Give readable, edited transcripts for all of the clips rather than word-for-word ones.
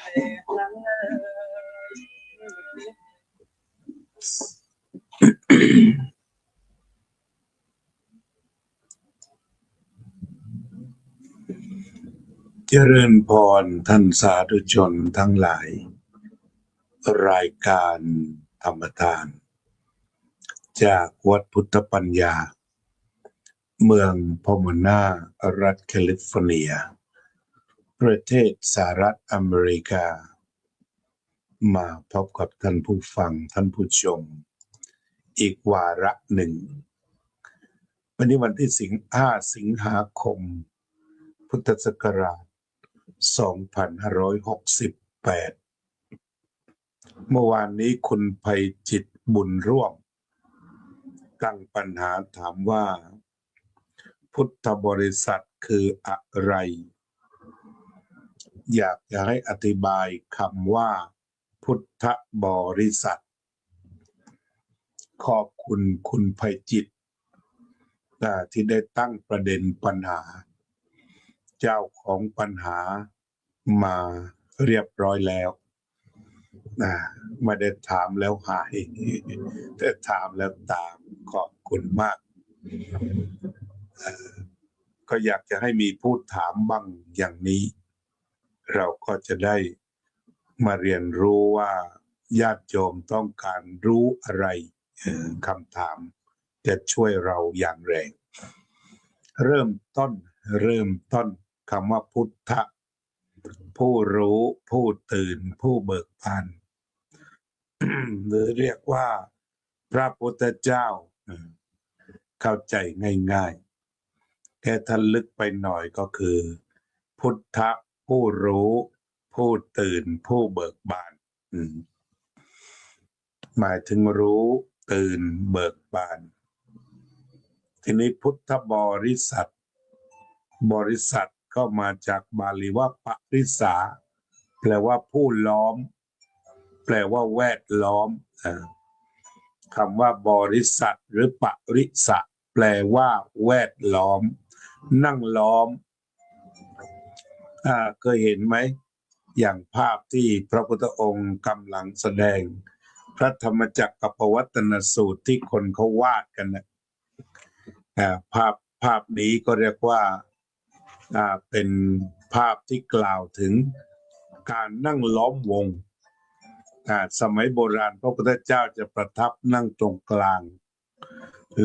เจริญพรท่านสาธุชนทั้งหลายรายการธรรมทานจากวัดพุทธปัญญาเมืองพอมอนารัฐแคลิฟอร์เนียประเทศสหรัฐอเมริกามาพบกับท่านผู้ฟังท่านผู้ชมอีกวาระหนึ่งวันนี้วันที่5 สิงหาคมพุทธศักราช2568เมื่อวานนี้คุณไพจิตรบุญร่วมตั้งปัญหาถามว่าพุทธบริษัทคืออะไรอยากจะให้อธิบายคำว่าพุทธบริษัทขอบคุณคุณไพจิตรที่ได้ตั้งประเด็นปัญหาเจ้าของปัญหามาเรียบร้อยแล้วไม่ได้ถามแล้วหายแต่ถามแล้วตามขอบคุณมากก็อยากจะให้มีผู้ถามบ้างอย่างนี้เราก็จะได้มาเรียนรู้ว่าญาติโยมต้องการรู้อะไรคำถามจะช่วยเราอย่างแรงเริ่มต้นคำว่าพุทธะผู้รู้ผู้ตื่นผู้เบิกบาน หรือเรียกว่าพระพุทธเจ้าเข้าใจง่ายๆแค่ท่านลึกไปหน่อยก็คือพุทธะผู้รู้ผู้ตื่นผู้เบิกบานหมายถึงรู้ตื่นเบิกบานทีนี้พุทธบริษัทก็มาจากบาลีว่าปริสาแปลว่าผู้ล้อมแปลว่าแวดล้อมคำว่าบริษัทหรือปริสะแปลว่าแวดล้อมนั่งล้อมเคยเห็นไหมอย่างภาพที่พระพุทธองค์กำลังแสดงพระธรรมจักรกับปวัตตนสูตรที่คนเขาวาดกันนะภาพนี้ก็เรียกว่าเป็นภาพที่กล่าวถึงการนั่งล้อมวงสมัยโบราณพระพุทธเจ้าจะประทับนั่งตรงกลาง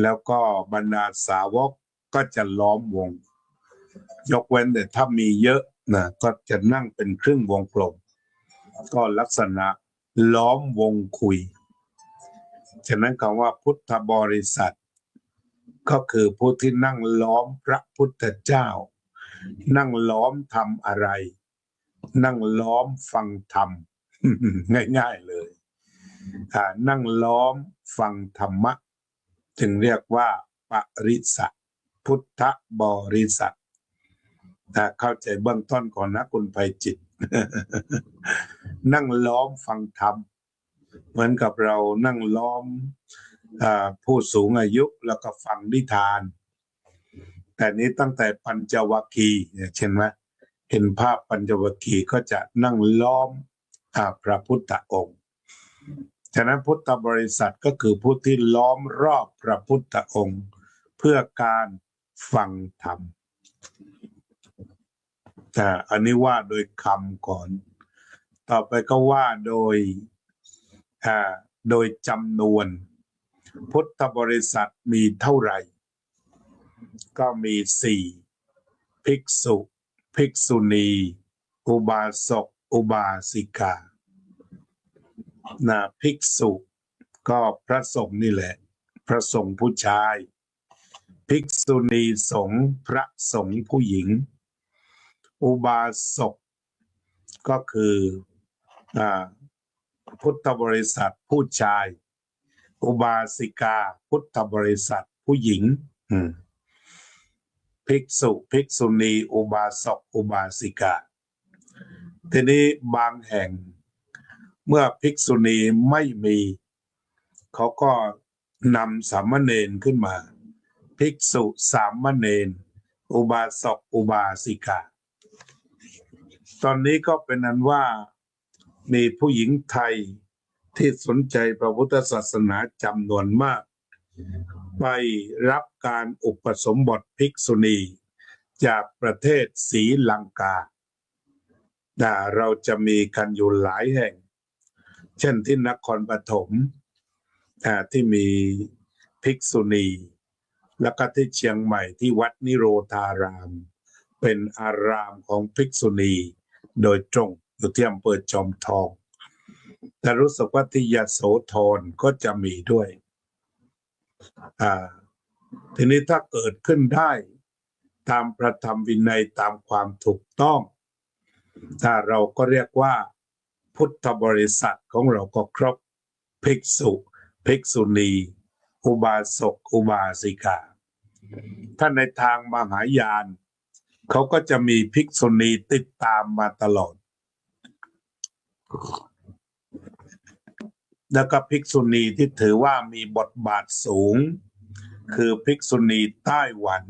แล้วก็บรรดาสาวกก็จะล้อมวงยกเว้นแต่ถ้ามีเยอะนะก็จะนั่งเป็นครึ่งวงกลมก็ลักษณะล้อมวงคุยฉะนั้นคำว่าพุทธบริษัทก็คือผู้ที่นั่งล้อมพระพุทธเจ้านั่งล้อมทำอะไรนั่งล้อมฟังธรรม ง่ายๆเลยนั่งล้อมฟังธรรมะจึงเรียกว่าปริษัทพุทธบริษัทเข้าใจเบื้องต้นก่อนนะคุณไพจิตร นั่งล้อมฟังธรรมเหมือนกับเรานั่งล้อมผู้สูงอายุแล้วก็ฟังนิทานแต่นี้ตั้งแต่ปัญจวัคคีย์เช่นไหมเห็นภาพปัญจวัคคีย์ก็จะนั่งล้อมพระพุทธองค์ฉะนั้นพุทธบริษัทก็คือผู้ที่ล้อมรอบพระพุทธองค์เพื่อการฟังธรรมอันนี้ว่าโดยคำก่อนต่อไปก็ว่าโดยจำนวนพุทธบริษัทมีเท่าไหร่ก็มี4ภิกษุภิกษุณีอุบาสกอุบาสิกาภิกษุก็พระสงฆ์นี่แหละพระสงฆ์ผู้ชายภิกษุณีสงฆ์พระสงฆ์ผู้หญิงอุบาสกก็คือพุทธบริษัทผู้ชายอุบาสิกาพุทธบริษัทผู้หญิงภิกษุภิกษุณีอุบาสกอุบาสิกาทีนี้บางแห่งเมื่อภิกษุณีไม่มีเขาก็นำสามเณรขึ้นมาภิกษุสามเณรอุบาสกอุบาสิกาตอนนี้ก็เป็นนั้นว่า มีผู้หญิงไทยที่สนใจพระพุทธศาสนาจำนวนมากไปรับการอุปสมบทภิกษุณีจากประเทศศรีลังกาเราจะมีกันอยู่หลายแห่งเช่นที่นครปฐมที่มีภิกษุณีแล้วก็ที่เชียงใหม่ที่วัดนิโรธารามเป็นอารามของภิกษุณีโดยตรงอยู่ที่อำเภอจอมทองแต่รู้สึกว่าที่ยโสธรก็จะมีด้วยทีนี้ถ้าเกิดขึ้นได้ตามพระธรรมวินัยตามความถูกต้องถ้าเราก็เรียกว่าพุทธบริษัทของเราก็ครบภิกษุภิกษุณีอุบาสกอุบาสิกาถ้าในทางมหายานเขาก็จะมีภิกษุณีติดตามมาตลอดแล้วก็ภิกษุณีที่ถือว่ามีบทบาทสูงคือภิกษุณีไต้หวัน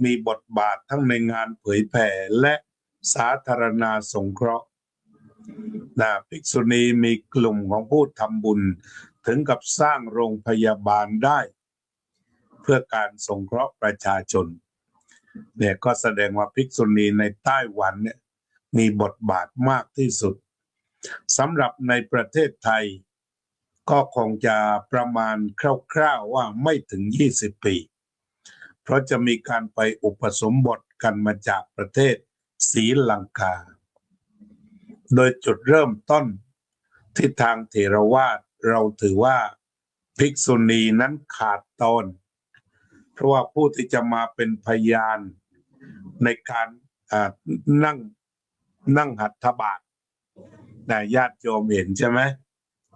มีบทบาททั้งในงานเผยแผ่และสาธารณาสงเคราะห์ภิกษุณีมีกลุ่มของผู้ทำบุญถึงกับสร้างโรงพยาบาลได้เพื่อการสงเคราะห์ประชาชนเนี่ยก็แสดงว่าภิกษุณีในไต้หวันเนี่ยมีบทบาทมากที่สุดสำหรับในประเทศไทยก็คงจะประมาณคร่าวๆว่าไม่ถึง20 ปีเพราะจะมีการไปอุปสมบทกันมาจากประเทศศรีลังกาโดยจุดเริ่มต้นที่ทางเถรวาทเราถือว่าภิกษุณีนั้นขาดตอนเพราะว่าผู้ที่จะมาเป็นพยานในการนั่งหัตถบาตญาติโยมเห็นใช่ไหม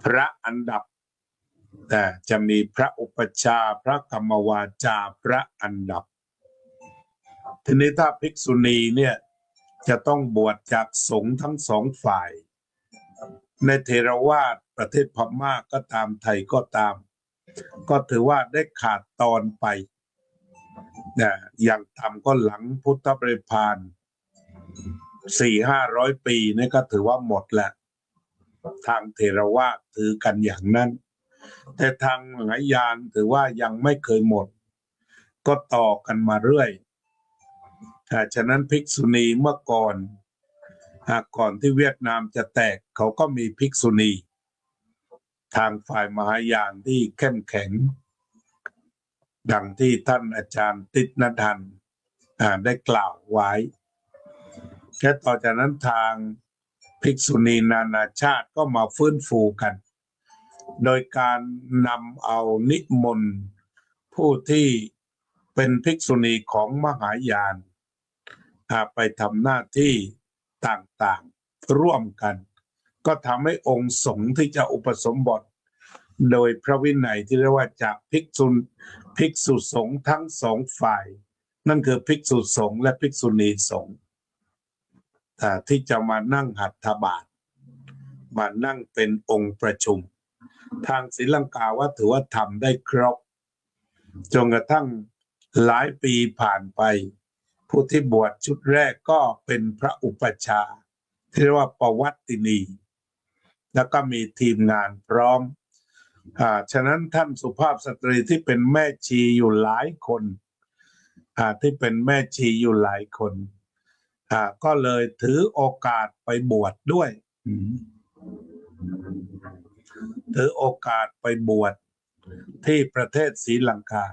พระอันดับแต่จะมีพระอุปัชฌาย์พระกรรมวาจาพระอันดับทีนี้ถ้าภิกษุณีเนี่ยจะต้องบวชจากสงฆ์ทั้งสองฝ่ายในเถรวาทประเทศพม่าก็ตามไทยก็ตามก็ถือว่าได้ขาดตอนไปอย่างต่ำก็หลังพุทธบริพาน400-500 ปีนี่ก็ถือว่าหมดแหละทางเถรวาทถือกันอย่างนั้นแต่ทางมหายานถือว่ายังไม่เคยหมดก็ต่อกันมาเรื่อยฉะนั้นภิกษุณีเมื่อก่อนที่เวียดนามจะแตกเขาก็มีภิกษุณีทางฝ่ายมหายานที่เข้มแข็งดังที่ท่านอาจารย์ติษณทันได้กล่าวไว้แค่ต่อจากนั้นทางภิกษุณีนานาชาติก็มาฟื้นฟูกันโดยการนำเอานิมนต์ผู้ที่เป็นภิกษุณีของมหายานไปทำหน้าที่ต่างๆร่วมกันก็ทำให้องค์สงฆ์ที่จะอุปสมบทโดยพระวินัยที่เรียกว่าจากภิกษุสงฆ์ทั้งสองฝ่ายนั่นคือภิกษุสงฆ์และภิกษุณีสงฆ์ที่จะมานั่งหัตถบาตมานั่งเป็นองค์ประชุมทางศรีลังกาว่าถือว่าทำได้ครบจนกระทั่งหลายปีผ่านไปผู้ที่บวชชุดแรกก็เป็นพระอุปัชฌาย์ที่เรียกว่าปวัตตินีแล้วก็มีทีมงานพร้อมฉะนั้นท่านสุภาพสตรีที่เป็นแม่ชีอยู่หลายคนที่เป็นแม่ชีอยู่หลายคนก็เลยถือโอกาสไปบวชด้วยถือโอกาสไปบวชที่ประเทศศรีลังกา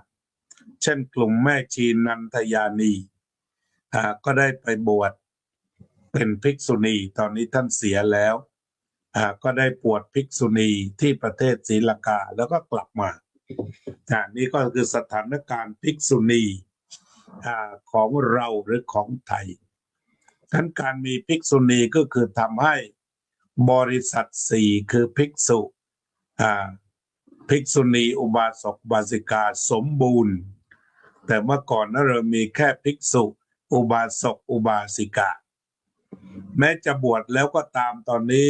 เช่นกลุ่มแม่ชีนันทยานีก็ได้ไปบวชเป็นภิกษุณีตอนนี้ท่านเสียแล้วก็ได้บวชภิกษุณีที่ประเทศศรีลังกาแล้วก็กลับมานี่ก็คือสถานการณ์ภิกษุณีของเราหรือของไทยทั้งการมีภิกษุณีก็คือทำให้บริษัท4คือภิกษุภิกษุณีอุบาสกอุบาสิกาสมบูรณ์แต่เมื่อก่อนเรามีแค่ภิกษุอุบาสกอุบาสิกาแม้จะบวชแล้วก็ตามตอนนี้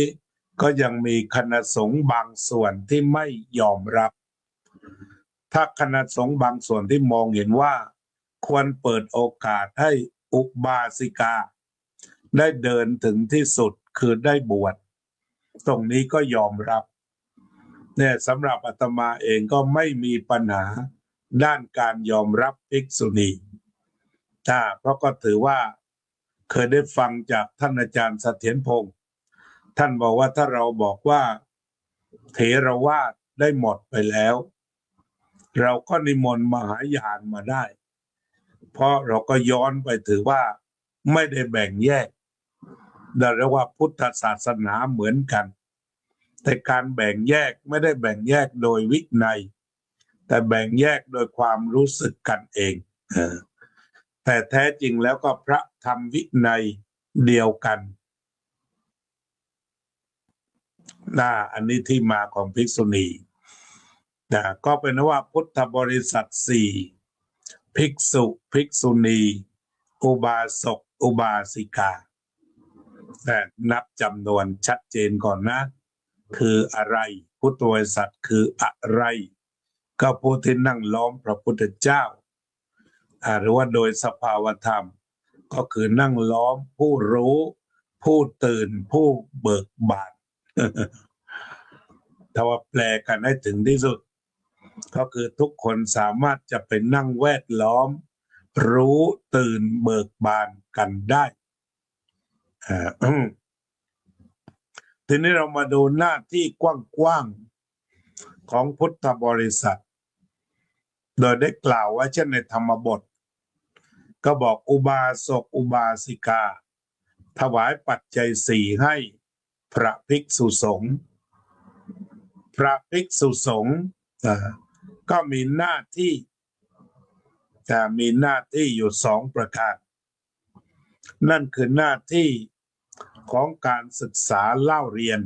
ก็ยังมีคณะสงฆ์บางส่วนที่ไม่ยอมรับถ้าคณะสงฆ์บางส่วนที่มองเห็นว่าควรเปิดโอกาสให้อุบาสิกาได้เดินถึงที่สุด คือได้บวชตรงนี้ก็ยอมรับเนี่ยสำหรับอาตมาเองก็ไม่มีปัญหาด้านการยอมรับภิกษุณีเพราะก็ถือว่าเคยได้ฟังจากท่านอาจารย์เสถียรพงศ์ท่านบอกว่าถ้าเราบอกว่าเถรวาทได้หมดไปแล้วเราก็นิมนต์มหายานมาได้เพราะเราก็ย้อนไปถือว่าไม่ได้แบ่งแยกแต่เรียกว่าพุทธศาสนาเหมือนกันแต่การแบ่งแยกไม่ได้แบ่งแยกโดยวินัยแต่แบ่งแยกโดยความรู้สึกกันเองแต่แท้จริงแล้วก็พระธรรมวินัยเดียวกันอันนี้ที่มาของภิกษุณีก็เป็นว่าพุทธบริษัทสี่ภิกษุภิกษุณีอุบาสกอุบาสิกานับจำนวนชัดเจนก่อนนะคืออะไรพุทธบริษัทคืออะไรก็ผู้ที่นั่งล้อมพระพุทธเจ้าหรือว่าโดยสภาวธรรมก็คือนั่งล้อมผู้รู้ผู้ตื่นผู้เบิกบานถ้าว่าแปลกันให้ถึงที่สุดก็คือทุกคนสามารถจะเป็นนั่งแวดล้อมรู้ตื่นเบิกบานกันได้ทีนี้เรามาดูหน้าที่กว้างๆของพุทธบริษัทโดยได้กล่าวไว้เช่นในธรรมบทก็บอกอุบาสกอุบาสิกาถวายปัจจัยสี่ให้พระภิกษุสงฆ์พระภิกษุสงฆ์ก็มีหน้าที่อยู่สองประการนั่นคือหน้าที่ของการศึกษาเล่าเรียน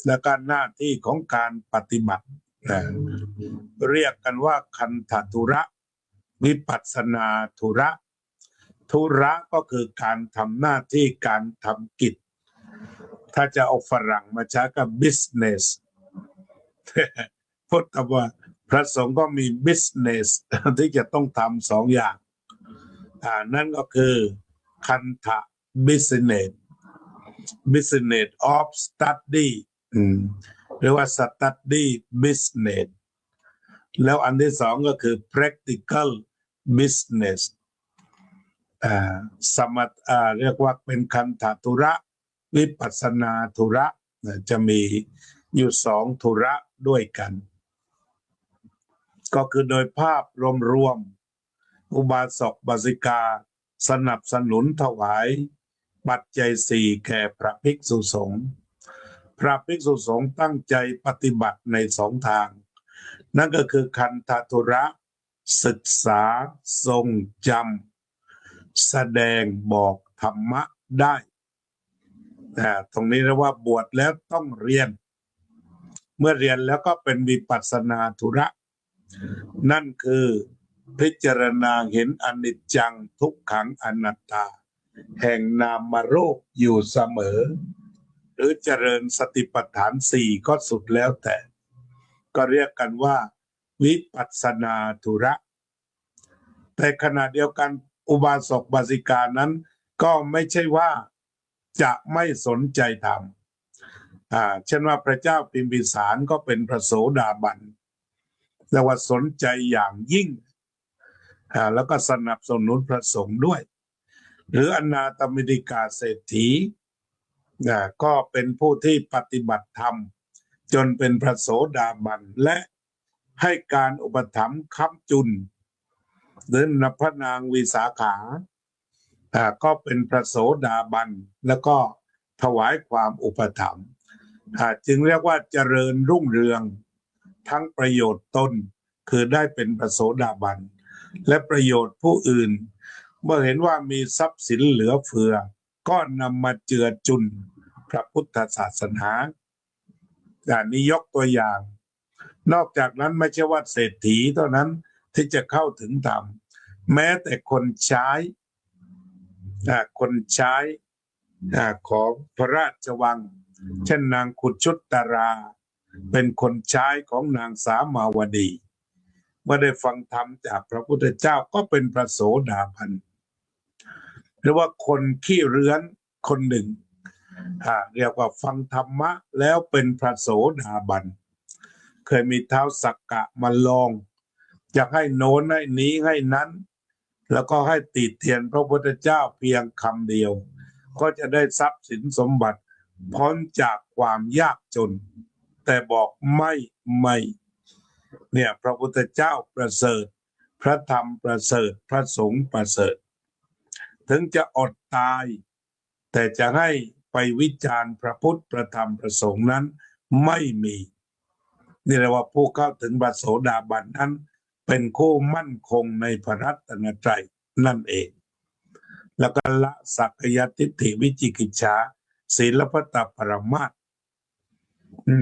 และการหน้าที่ของการปฏิบัติเรียกกันว่าคันธทุระวิปัสสนาธุระธุระก็คือการทำหน้าที่การทำกิจถ้าจะเอาฝรั่งมาใช้กับ business พุทธว่าพระสงฆ์ก็มี business ที่จะต้องทำสองอย่างนั่นก็คือคันธ business of study หรือว่า study business แล้วอันที่สองก็คือ practical business เรียกว่าเป็นคันธทุระวิปัสสนาธุระจะมีอยู่สองธุระด้วยกันก็คือโดยภาพรวมๆอุบาสกอุบาสิกาสนับสนุนถวายปัจจัยสี่แก่พระภิกษุสงฆ์พระภิกษุสงฆ์ตั้งใจปฏิบัติในสองทางนั่นก็คือคันธทุระศึกษาทรงจำแสดงบอกธรรมะได้ตรงนี้เรียกว่าบวชแล้วต้องเรียนเมื่อเรียนแล้วก็เป็นวิปัสสนาธุระนั่นคือพิจารณาเห็นอนิจจังทุกขังอนัตตาแห่งนามรูปอยู่เสมอหรือเจริญสติปัฏฐานสี่ก็สุดแล้วแต่ก็เรียกกันว่าวิปัสสนาธุระแต่ขณะเดียวกันอุบาสกอุบาสิกานั้นก็ไม่ใช่ว่าจะไม่สนใจธรรมเช่นว่าพระเจ้าพิมพิสารก็เป็นพระโสดาบันแต่ว่าสนใจอย่างยิ่งแล้วก็สนับสนุนพระสงฆ์ด้วยหรืออนาถบิณฑิกาเศรษฐีก็เป็นผู้ที่ปฏิบัติธรรมจนเป็นพระโสดาบันและให้การอุปถัมภ์ค้ำจุนหรือนพนางวิสาขาก็เป็นพระโสดาบันแล้วก็ถวายความอุปถัมภ์จึงเรียกว่าเจริญรุ่งเรืองทั้งประโยชน์ตนคือได้เป็นพระโสดาบันและประโยชน์ผู้อื่นเมื่อเห็นว่ามีทรัพย์สินเหลือเฟือก็นำมาเจือจุนพระพุทธศาสนานี้ยกตัวอย่างนอกจากนั้นไม่ใช่ว่าเศรษฐีเท่านั้นที่จะเข้าถึงธรรมแม้แต่คนใช้ของพระราชวังเช่นนางขุดชุตตราเป็นคนใช้ของนางสามาวดีเมื่อได้ฟังธรรมจากพระพุทธเจ้าก็เป็นพระโสดาบันหรือว่าคนขี้เรื้อนคนหนึ่ง เรียกว่าฟังธรรมะแล้วเป็นพระโสดาบันเคยมีเท้าสักกะมาลองอยากให้โน้นให้นี้ให้นั้นแล้วก็ให้ติเตียนพระพุทธเจ้าเพียงคำเดียวก็จะได้ทรัพย์สินสมบัติพ้นจากความยากจนแต่บอกไม่เนี่ยพระพุทธเจ้าประเสริฐพระธรรมประเสริฐพระสงฆ์ประเสริฐถึงจะอดตายแต่จะให้ไปวิจารณ์พระพุทธพระธรรมพระสงฆ์นั้นไม่มีนี่เรียกว่าผู้เข้าถึงพระโสดาบันนั้นเป็นคู่มั่นคงในพระรัตนตรัยนั่นเองแล้วก็ละสักยทิฏฐิวิจิกิจฉาศีลพัตตปรมาส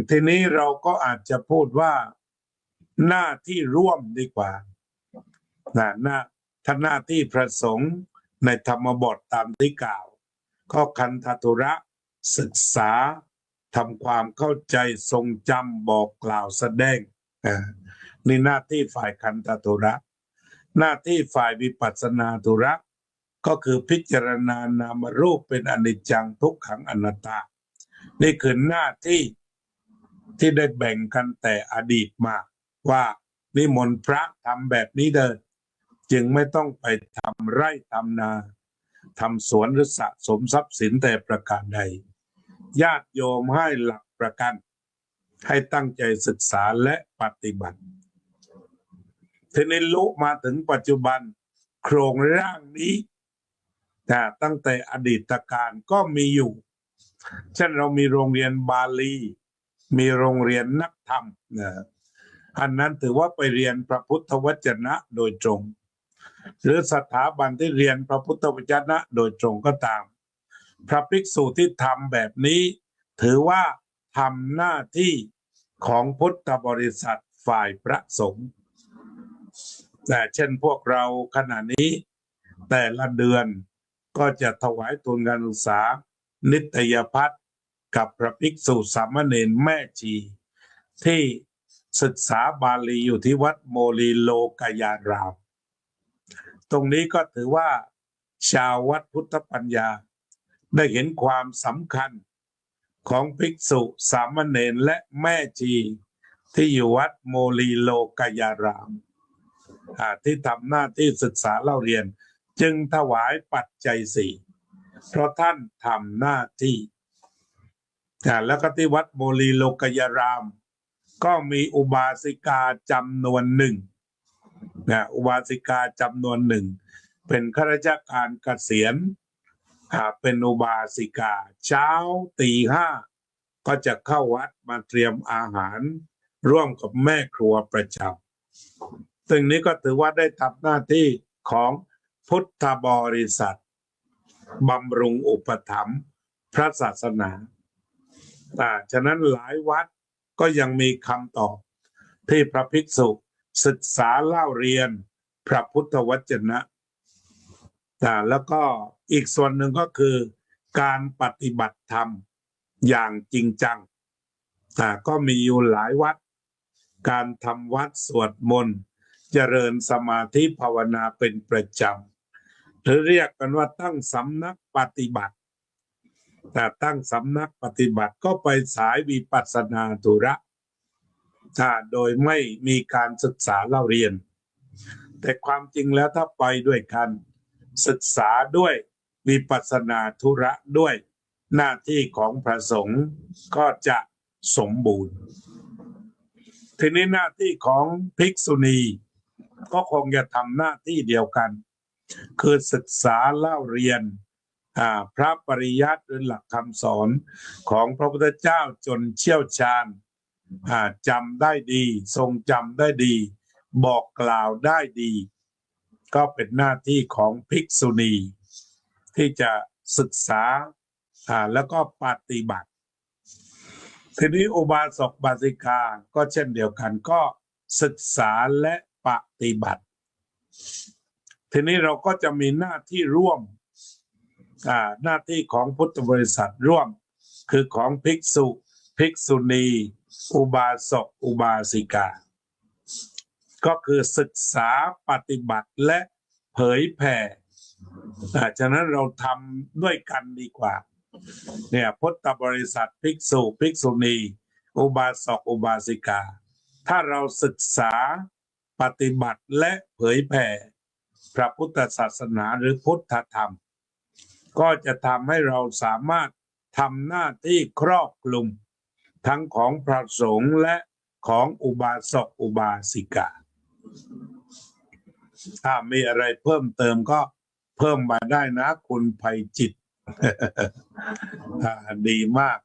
ทีนี้เราก็อาจจะพูดว่าหน้าที่ร่วมดีกว่าถ้าหน้าที่พระสงฆ์ในธรรมบทตามที่กล่าวก็คันธทุระศึกษาทำความเข้าใจทรงจำบอกกล่าวแสดงนี่หน้าที่ฝ่ายคันธทุระหน้าที่ฝ่ายวิปัสสนาธุระก็คือพิจารณานามรูปเป็นอนิจจังทุกขังอนัตตานี่คือหน้าที่ได้แบ่งกันแต่อดีตมาว่านิมนต์พระทำแบบนี้เดินจึงไม่ต้องไปทำไร่ทำนาทำสวนหรือสะสมทรัพย์สินแต่ประการใดญาติโยมให้หลักประกันให้ตั้งใจศึกษาและปฏิบัติทีนี้ลุมาถึงปัจจุบันโครงร่างนี้ตั้งแต่อดีตการก็มีอยู่เช่นเรามีโรงเรียนบาลีมีโรงเรียนนักธรรมอันนั้นถือว่าไปเรียนพระพุทธวจนะโดยตรงหรือสถาบันที่เรียนพระพุทธวจนะโดยตรงก็ตามพระภิกษุที่ทำแบบนี้ถือว่าทำหน้าที่ของพุทธบริษัทฝ่ายพระสงฆ์แต่เช่นพวกเราขณะนี้แต่ละเดือนก็จะถวายทุนการศึกษานิตยพัฒน์กับพระภิกษุสามเณรแม่ชีที่ศึกษาบาลีอยู่ที่วัดโมลีโลกยารามตรงนี้ก็ถือว่าชาววัดพุทธปัญญาได้เห็นความสำคัญของภิกษุสามเณรและแม่ชีที่อยู่วัดโมลีโลกยารามที่ทำหน้าที่ศึกษาเล่าเรียนจึงถวายปัจจัยสี่เพราะท่านทำหน้าที่แล้วก็ที่วัดโมลีโลกยารามก็มีอุบาสิกาจำนวนหนึ่งอุบาสิกาจำนวนหนึ่งเป็นข้าราชการเกษียณเป็นอุบาสิกาเช้าตีห้าก็จะเข้าวัดมาเตรียมอาหารร่วมกับแม่ครัวประจำซึ่งนี้ก็ถือว่าได้ทำหน้าที่ของพุทธบริษัทบำรุงอุปถัมภ์พระศาสนาฉะนั้นหลายวัดก็ยังมีคำตอบที่พระภิกษุศึกษาเล่าเรียนพระพุทธวจนะแล้วก็อีกส่วนหนึ่งก็คือการปฏิบัติธรรมอย่างจริงจังก็มีอยู่หลายวัดการทำวัดสวดมนต์เจริญสมาธิภาวนาเป็นประจำหรือเรียกกันว่าตั้งสำนักปฏิบัติแต่ตั้งสำนักปฏิบัติก็ไปสายวิปัสสนาธุระโดยไม่มีการศึกษาเล่าเรียนแต่ความจริงแล้วถ้าไปด้วยกันศึกษาด้วยวิปัสสนาธุระด้วยหน้าที่ของพระสงฆ์ก็จะสมบูรณ์ทีนี้หน้าที่ของภิกษุณีก็คงจะทำหน้าที่เดียวกันคือศึกษาเล่าเรียนพระปริยัติหรือหลักคำสอนของพระพุทธเจ้าจนเชี่ยวชาญจำได้ดีทรงจำได้ดีบอกกล่าวได้ดีก็เป็นหน้าที่ของภิกษุณีที่จะศึกษาแล้วก็ปฏิบัติทีนี้อุบาสกบาสิกาก็เช่นเดียวกันก็ศึกษาและปฏิบัติทีนี้เราก็จะมีหน้าที่ร่วมหน้าที่ของพุทธบริษัทร่วมคือของภิกษุภิกษุณีอุบาสกอุบาสิกาก็คือศึกษาปฏิบัติและเผยแผ่ฉะนั้นเราทำด้วยกันดีกว่า เนี่ยพุทธบริษัทภิกษุภิกษุณีอุบาสกอุบาสิกาถ้าเราศึกษาปฏิบัติและเผยแผ่พระพุทธศาสนาหรือพุทธธรรมก็จะทำให้เราสามารถทำหน้าที่ครอบคลุมทั้งของพระสงฆ์และของอุบาสกอุบาสิกาถ้ามีอะไรเพิ่มเติมก็เพิ่มมาได้นะคุณไพจิต ดีมาก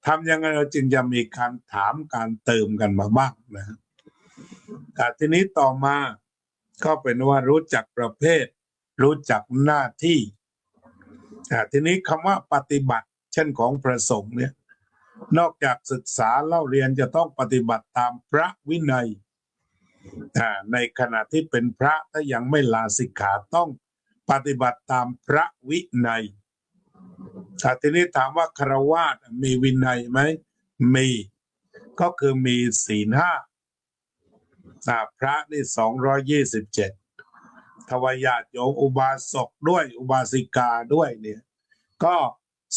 ทำยังไงเราจึงจะมีการถามการเติมกันมาบ้างนะทีนี้ต่อมาก็เป็นว่ารู้จักประเภทรู้จักหน้าที่ทีนี้คำว่าปฏิบัติเช่นของพระสงฆ์เนี่ยนอกจากศึกษาเล่าเรียนจะต้องปฏิบัติตามพระวินัยในขณะที่เป็นพระถ้ายังไม่ลาสิกขาต้องปฏิบัติตามพระวินัยทีนี้ถามว่าฆราวาสมีวินัยไหมมีก็คือมีศีลห้าพระนี่227ทวายาทโยมอุบาสกด้วยอุบาสิกาด้วยเนี่ยก็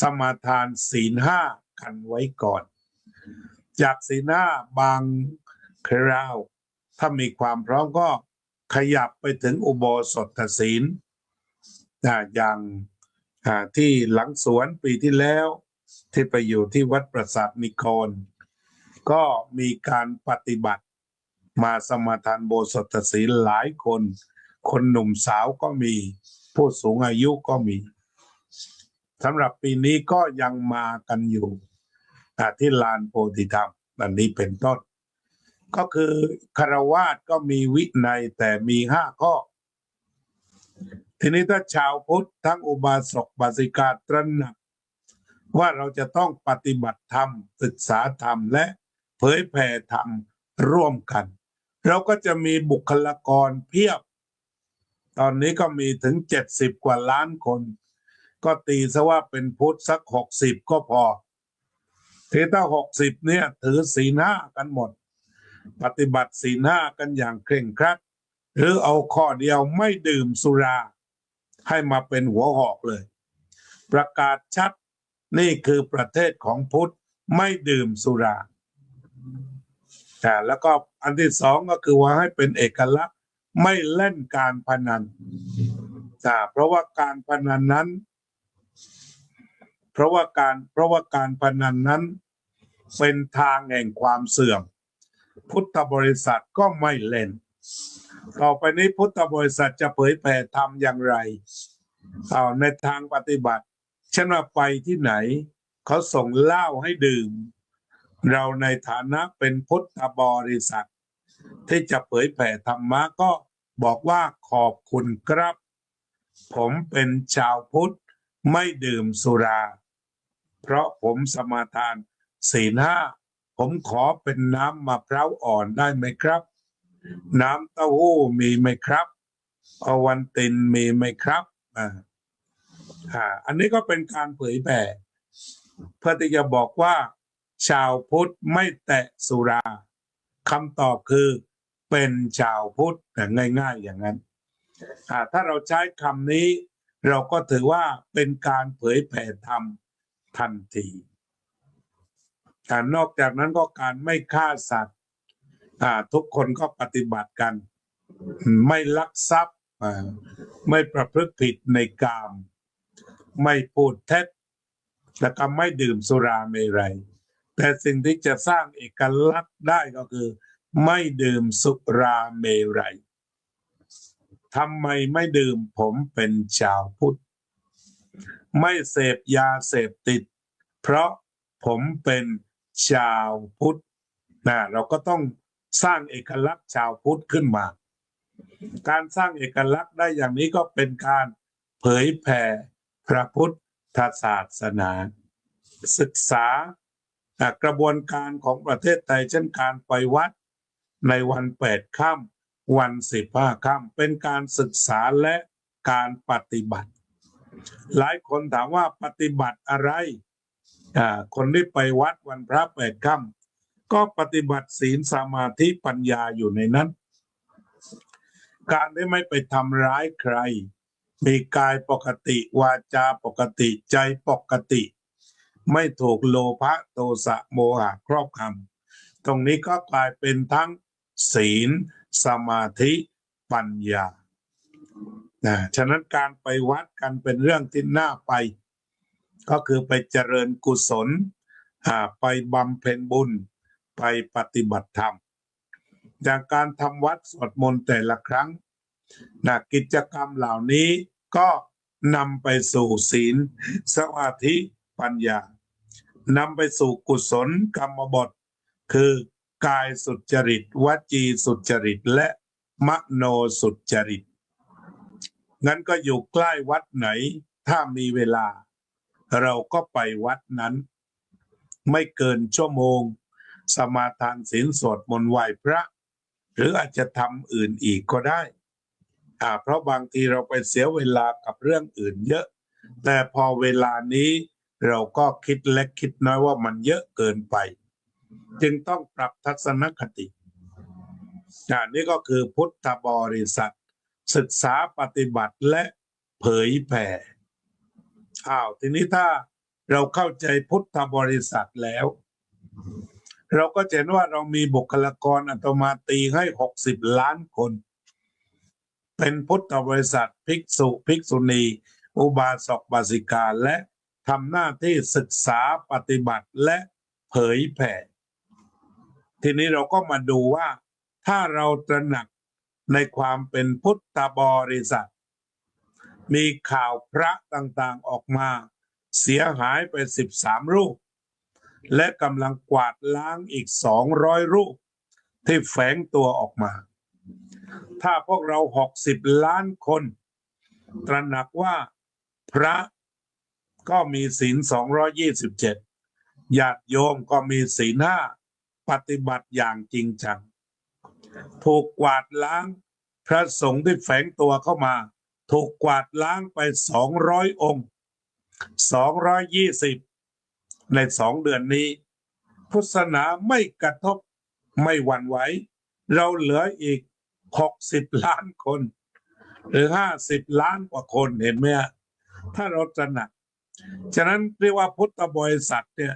สมาทานศีลห้ากันไว้ก่อนจากศีลห้าบางคราวถ้ามีความพร้อมก็ขยับไปถึงอุโบสถศีลอย่างที่หลังสวนปีที่แล้วที่ไปอยู่ที่วัดประสาทนิโคนก็มีการปฏิบัติมาสมาทานโบสถศีลหลายคนคนหนุ่มสาวก็มีผู้สูงอายุก็มีสำหรับปีนี้ก็ยังมากันอยู่ที่ลานโพธิธรรมอันนี้เป็นต้นก็คือฆราวาสก็มีวินัยแต่มี5 ข้อทีนี้ถ้าชาวพุทธทั้งอุบาสกอุบาสิกาตระหนักว่าเราจะต้องปฏิบัติธรรมศึกษาธรรมและเผยแผ่ธรรมร่วมกันเราก็จะมีบุคลากรเพียบตอนนี้ก็มีถึง70 กว่าล้านคนก็ตีซะว่าเป็นพุทธสัก60ก็พอทีถ้า60เนี่ยถือศีลห้ากันหมดปฏิบัติศีลห้ากันอย่างเคร่งครัดหรือเอาข้อเดียวไม่ดื่มสุราให้มาเป็นหัวหอกเลยประกาศชัดนี่คือประเทศของพุทธไม่ดื่มสุราแล้วก็อันที่สองก็คือว่าให้เป็นเอกลักษณ์ไม่เล่นการพนันเพราะว่าการพนันนั้นเป็นทางแห่งความเสื่อมพุทธบริษัทก็ไม่เล่นต่อไปนี้พุทธบริษัทจะเผยแผ่ธรรมอย่างไรในทางปฏิบัติเช่นว่าไปที่ไหนเขาส่งเหล้าให้ดื่มเราในฐานะเป็นพุทธบริษัทที่จะเผยแผ่ธรรมะก็บอกว่าขอบคุณครับผมเป็นชาวพุทธไม่ดื่มสุราเพราะผมสมาทานศีลห้าผมขอเป็นน้ำมะพร้าวอ่อนได้ไหมครับน้ำเต้าหู้มีไหมครับอวันตินมีไหมครับอันนี้ก็เป็นการเผยแผ่เพื่อที่จะบอกว่าชาวพุทธไม่แตะสุราคำตอบคือเป็นชาวพุทธง่ายๆอย่างนั้นถ้าเราใช้คำนี้เราก็ถือว่าเป็นการเผยแผ่ธรรมทันทีนอกจากนั้นก็การไม่ฆ่าสัตว์ทุกคนก็ปฏิบัติกันไม่ลักทรัพย์ไม่ประพฤติผิดในกามไม่พูดเท็จและก็ไม่ดื่มสุราเมรัยแต่สิ่งที่จะสร้างเอกลักษณ์ได้ก็คือไม่ดื่มสุราเมรัยทำไมไม่ดื่มผมเป็นชาวพุทธไม่เสพยาเสพติดเพราะผมเป็นชาวพุทธเราก็ต้องสร้างเอกลักษณ์ชาวพุทธขึ้นมาการสร้างเอกลักษณ์ได้อย่างนี้ก็เป็นการเผยแผ่พระพุทธศาสนาศึกษากระบวนการของประเทศไทยเช่นการไปวัดในวัน8 ค่ำวัน15 ค่ำเป็นการศึกษาและการปฏิบัติหลายคนถามว่าปฏิบัติอะไรคนที่ไปวัดวันพระ8 ค่ำก็ปฏิบัติศีลสมาธิปัญญาอยู่ในนั้นการได้ไม่ไปทำร้ายใครมีกายปกติวาจาปกติใจปกติ ไม่ถูกโลภะโทสะโมหะครอบงำตรงนี้ก็กลายเป็นทั้งศีลสมาธิปัญญาฉะนั้นการไปวัดกันเป็นเรื่องที่น่าไปก็คือไปเจริญกุศลไปบำเพ็ญบุญไปปฏิบัติธรรมจากการทำวัดสวดมนต์แต่ละครั้งกิจกรรมเหล่านี้ก็นำไปสู่ศีลสมาธิปัญญานำไปสู่กุศลกรรมบทคือกายสุจริตวจีสุจริตและมโนสุจริตงั้นก็อยู่ใกล้วัดไหนถ้ามีเวลาเราก็ไปวัดนั้นไม่เกินชั่วโมงสมาทานศีลสวดมนต์ไหว้พระหรืออาจจะทำอื่นอีกก็ได้เพราะบางทีเราไปเสียเวลากับเรื่องอื่นเยอะแต่พอเวลานี้เราก็คิดเล็กคิดน้อยว่ามันเยอะเกินไปจึงต้องปรับทัศนคตินี่ก็คือพุทธบริษัทศึกษาปฏิบัติและเผยแผ่ทีนี้ถ้าเราเข้าใจพุทธบริษัทแล้วเราก็เห็นว่าเรามีบุคลากรอาตมาตีให้60 ล้านคนเป็นพุทธบริษัทภิกษุภิกษุณีอุบาสกบาสิกาและทำหน้าที่ศึกษาปฏิบัติและเผยแผ่ทีนี้เราก็มาดูว่าถ้าเราตระหนักในความเป็นพุทธบริษัทมีข่าวพระต่างๆออกมาเสียหายไป13 รูปและกำลังกวาดล้างอีก200 รูปที่แฝงตัวออกมาถ้าพวกเรา60 ล้านคนตระหนักว่าพระก็มีศีล227ญาติโยมก็มีศีล5ปฏิบัติอย่างจริงจังถูกกวาดล้างพระสงฆ์ที่แฝงตัวเข้ามาถูกกวาดล้างไป200 องค์220ใน2 เดือนนี้พุทธศาสนาไม่กระทบไม่หวั่นไหวเราเหลืออีก60 ล้านคนหรือ50 ล้านกว่าคนเห็นไหมถ้าเราตระหนักฉะนั้นเรียกว่าพุทธบริษัทเนี่ย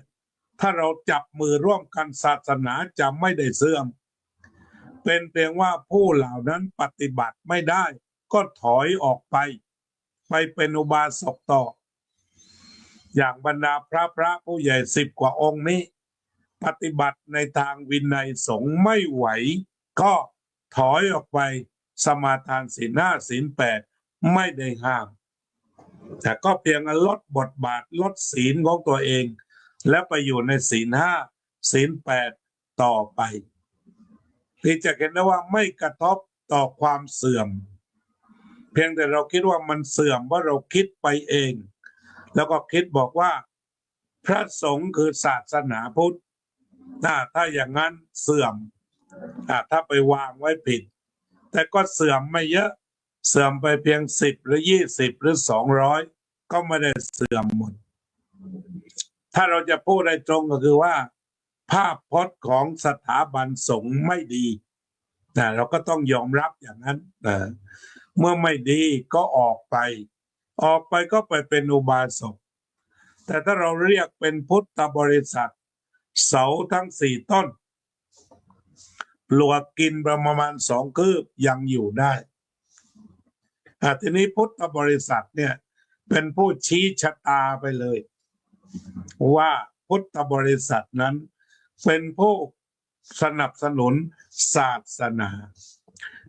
ถ้าเราจับมือร่วมกันศาสนาจะไม่ได้เสื่อมเป็นเพียงว่าผู้เหล่านั้นปฏิบัติไม่ได้ก็ถอยออกไปเป็นอุบาสกต่ออย่างบรรดาพระผู้ใหญ่10 กว่าองค์นี้ปฏิบัติในทางวินัยสงฆ์ไม่ไหวก็ถอยออกไปสมาทานศีล 5ศีล 8ไม่ได้ห้ามแต่ก็เพียงลดบทบาทลดศีลของตัวเองและไปอยู่ในศีล 5ศีล 8ต่อไปที่จะเห็นได้ว่าไม่กระทบต่อความเสื่อมเพียงแต่เราคิดว่ามันเสื่อมว่าเราคิดไปเองแล้วก็คิดบอกว่าพระสงฆ์คือศาสนาพุทธถ้าอย่างนั้นเสื่อมถ้าไปวางไว้ผิดแต่ก็เสื่อมไม่เยอะเสื่อมไปเพียง10หรือ20หรือ200ก็ไม่ได้เสื่อมหมดถ้าเราจะพูดได้ตรงก็คือว่าภาพพจน์ของสถาบันสงฆ์ไม่ดีเราก็ต้องยอมรับอย่างนั้นเมื่อไม่ดีก็ออกไปก็ไปเป็นอุบาสกแต่ถ้าเราเรียกเป็นพุทธบริษัทเสาทั้ง4 ต้นปลวกกินประมาณ2 คืบยังอยู่ได้ทีนี้พุทธบริษัทเนี่ยเป็นผู้ชี้ชะตาไปเลยว่าพุทธบริษัทนั้นเป็นผู้สนับสนุนศาสนา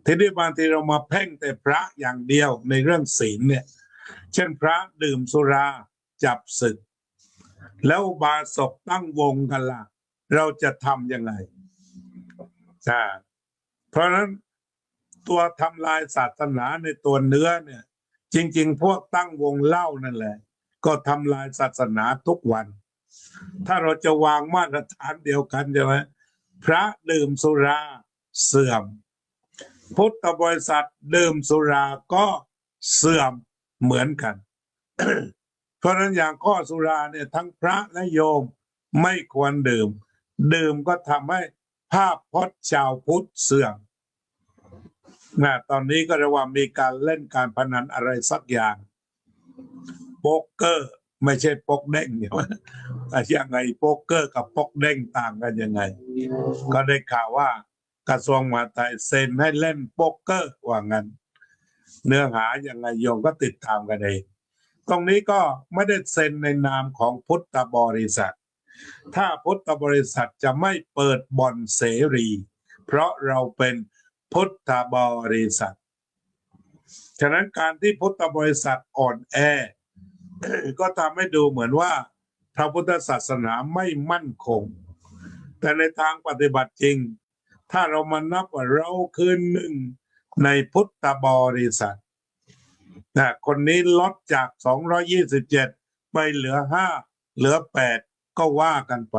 ทีนี้บางทีเรามาเพ่งแต่พระอย่างเดียวในเรื่องศีลเนี่ยเช่นพระดื่มสุราจับศึกแล้วอุบาสกตั้งวงกันล่ะเราจะทำยังไงเพราะฉะนั้นตัวทำลายศาสนาในตัวเนื้อเนี่ยจริงๆพวกตั้งวงเล่านั่นแหละก็ทำลายศาสนาทุกวันถ้าเราจะวางมาตรฐานเดียวกันใช่ไหมพระดื่มสุราเสื่อมพุทธบริษัทดื่มสุราก็เสื่อมเหมือนกัน เพราะฉะนั้นอย่างข้อสุราเนี่ยทั้งพระและโยมไม่ควรดื่มก็ทำให้ภาพพจน์ชาวพุทธเสื่อมตอนนี้ก็เรียกว่ามีการเล่นการพนันอะไรสักอย่างโป๊กเกอร์ ไม่ใช่ปกเด้งเนี่ยยังไงโป๊กเกอร์กับปกเด้งต่างกันยังไงก็ได้ข่าวว่ากระทรวงมหาดไทยเซ็นให้เล่นโป๊กเกอร์ว่างั้นเนื้อหายังไงโยมก็ติดตามกันเองตรงนี้ก็ไม่ได้เซ็นในนามของพุทธบริษัทถ้าพุทธบริษัทจะไม่เปิดบ่อนเสรีเพราะเราเป็นพุทธบริษัทฉะนั้นการที่พุทธบริษัทอ่อนแอ ก็ทำให้ดูเหมือนว่าพระพุทธศาสนาไม่มั่นคงแต่ในทางปฏิบัติจริงถ้าเรามานับว่าเราคือหนึ่งในพุทธบริษัทคนนี้ลดจาก227ไปเหลือ5เหลือ8ก็ว่ากันไป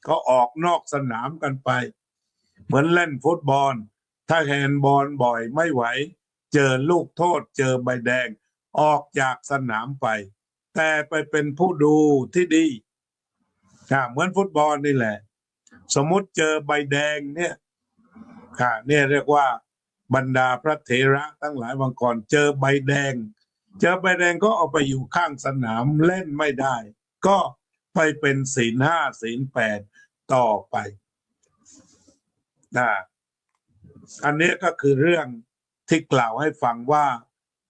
ก็ออกนอกสนามกันไปเหมือนเล่นฟุตบอลถ้าแฮนด์บอลบ่อยไม่ไหวเจอลูกโทษเจอใบแดงออกจากสนามไปแต่ไปเป็นผู้ดูที่ดีเหมือนฟุตบอลนี่แหละสมมุติเจอใบแดงเนี่ยเนี่ยเรียกว่าบรรดาพระเถระทั้งหลายบางคนเจอใบแดงก็เอาไปอยู่ข้างสนามเล่นไม่ได้ก็ไปเป็นศีล5ศีล8ต่อไปอันนี้ก็คือเรื่องที่กล่าวให้ฟังว่า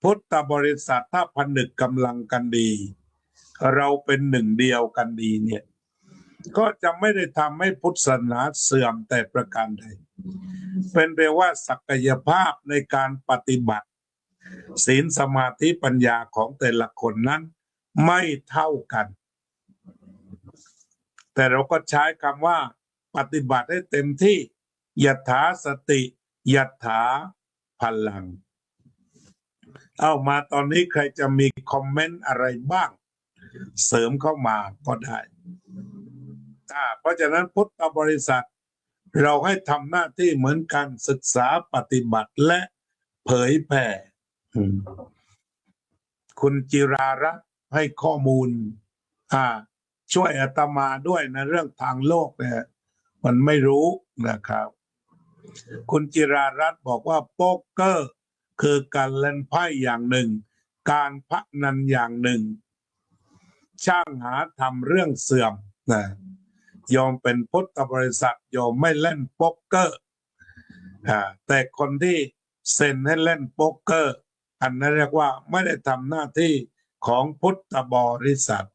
พุทธบริษัทถ้าผนึกกำลังกันดีเราเป็นหนึ่งเดียวกันดีเนี่ยก็จะไม่ได้ทำให้พุทธศาสนาเสื่อมแต่ประการใดเป็นเพียงว่าศักยภาพในการปฏิบัติศีลสมาธิปัญญาของแต่ละคนนั้นไม่เท่ากันแต่เราก็ใช้คำว่าปฏิบัติให้เต็มที่ยถาสติยถาพลังเอามาตอนนี้ใครจะมีคอมเมนต์อะไรบ้างเสริมเข้ามาก็ได้เพราะฉะนั้นพุทธบริษัทเราให้ทำหน้าที่เหมือนกันศึกษาปฏิบัติและเผยแผ่คุณจิรารัตน์ให้ข้อมูลช่วยอาตมาด้วยนะเรื่องทางโลกเนี่ยมันไม่รู้นะครับคุณจิรารัตน์บอกว่าโป๊กเกอร์คือการเล่นไพ่อย่างหนึ่งการพนันอย่างหนึ่งช่างหาทำเรื่องเสื่อมนะยอมเป็นพุทธบริษัทยอมไม่เล่นโป๊กเกอร์แต่คนที่เซ็นให้เล่นโป๊กเกอร์อันนั้นเรียกว่าไม่ได้ทำหน้าที่ของพุทธบริษัท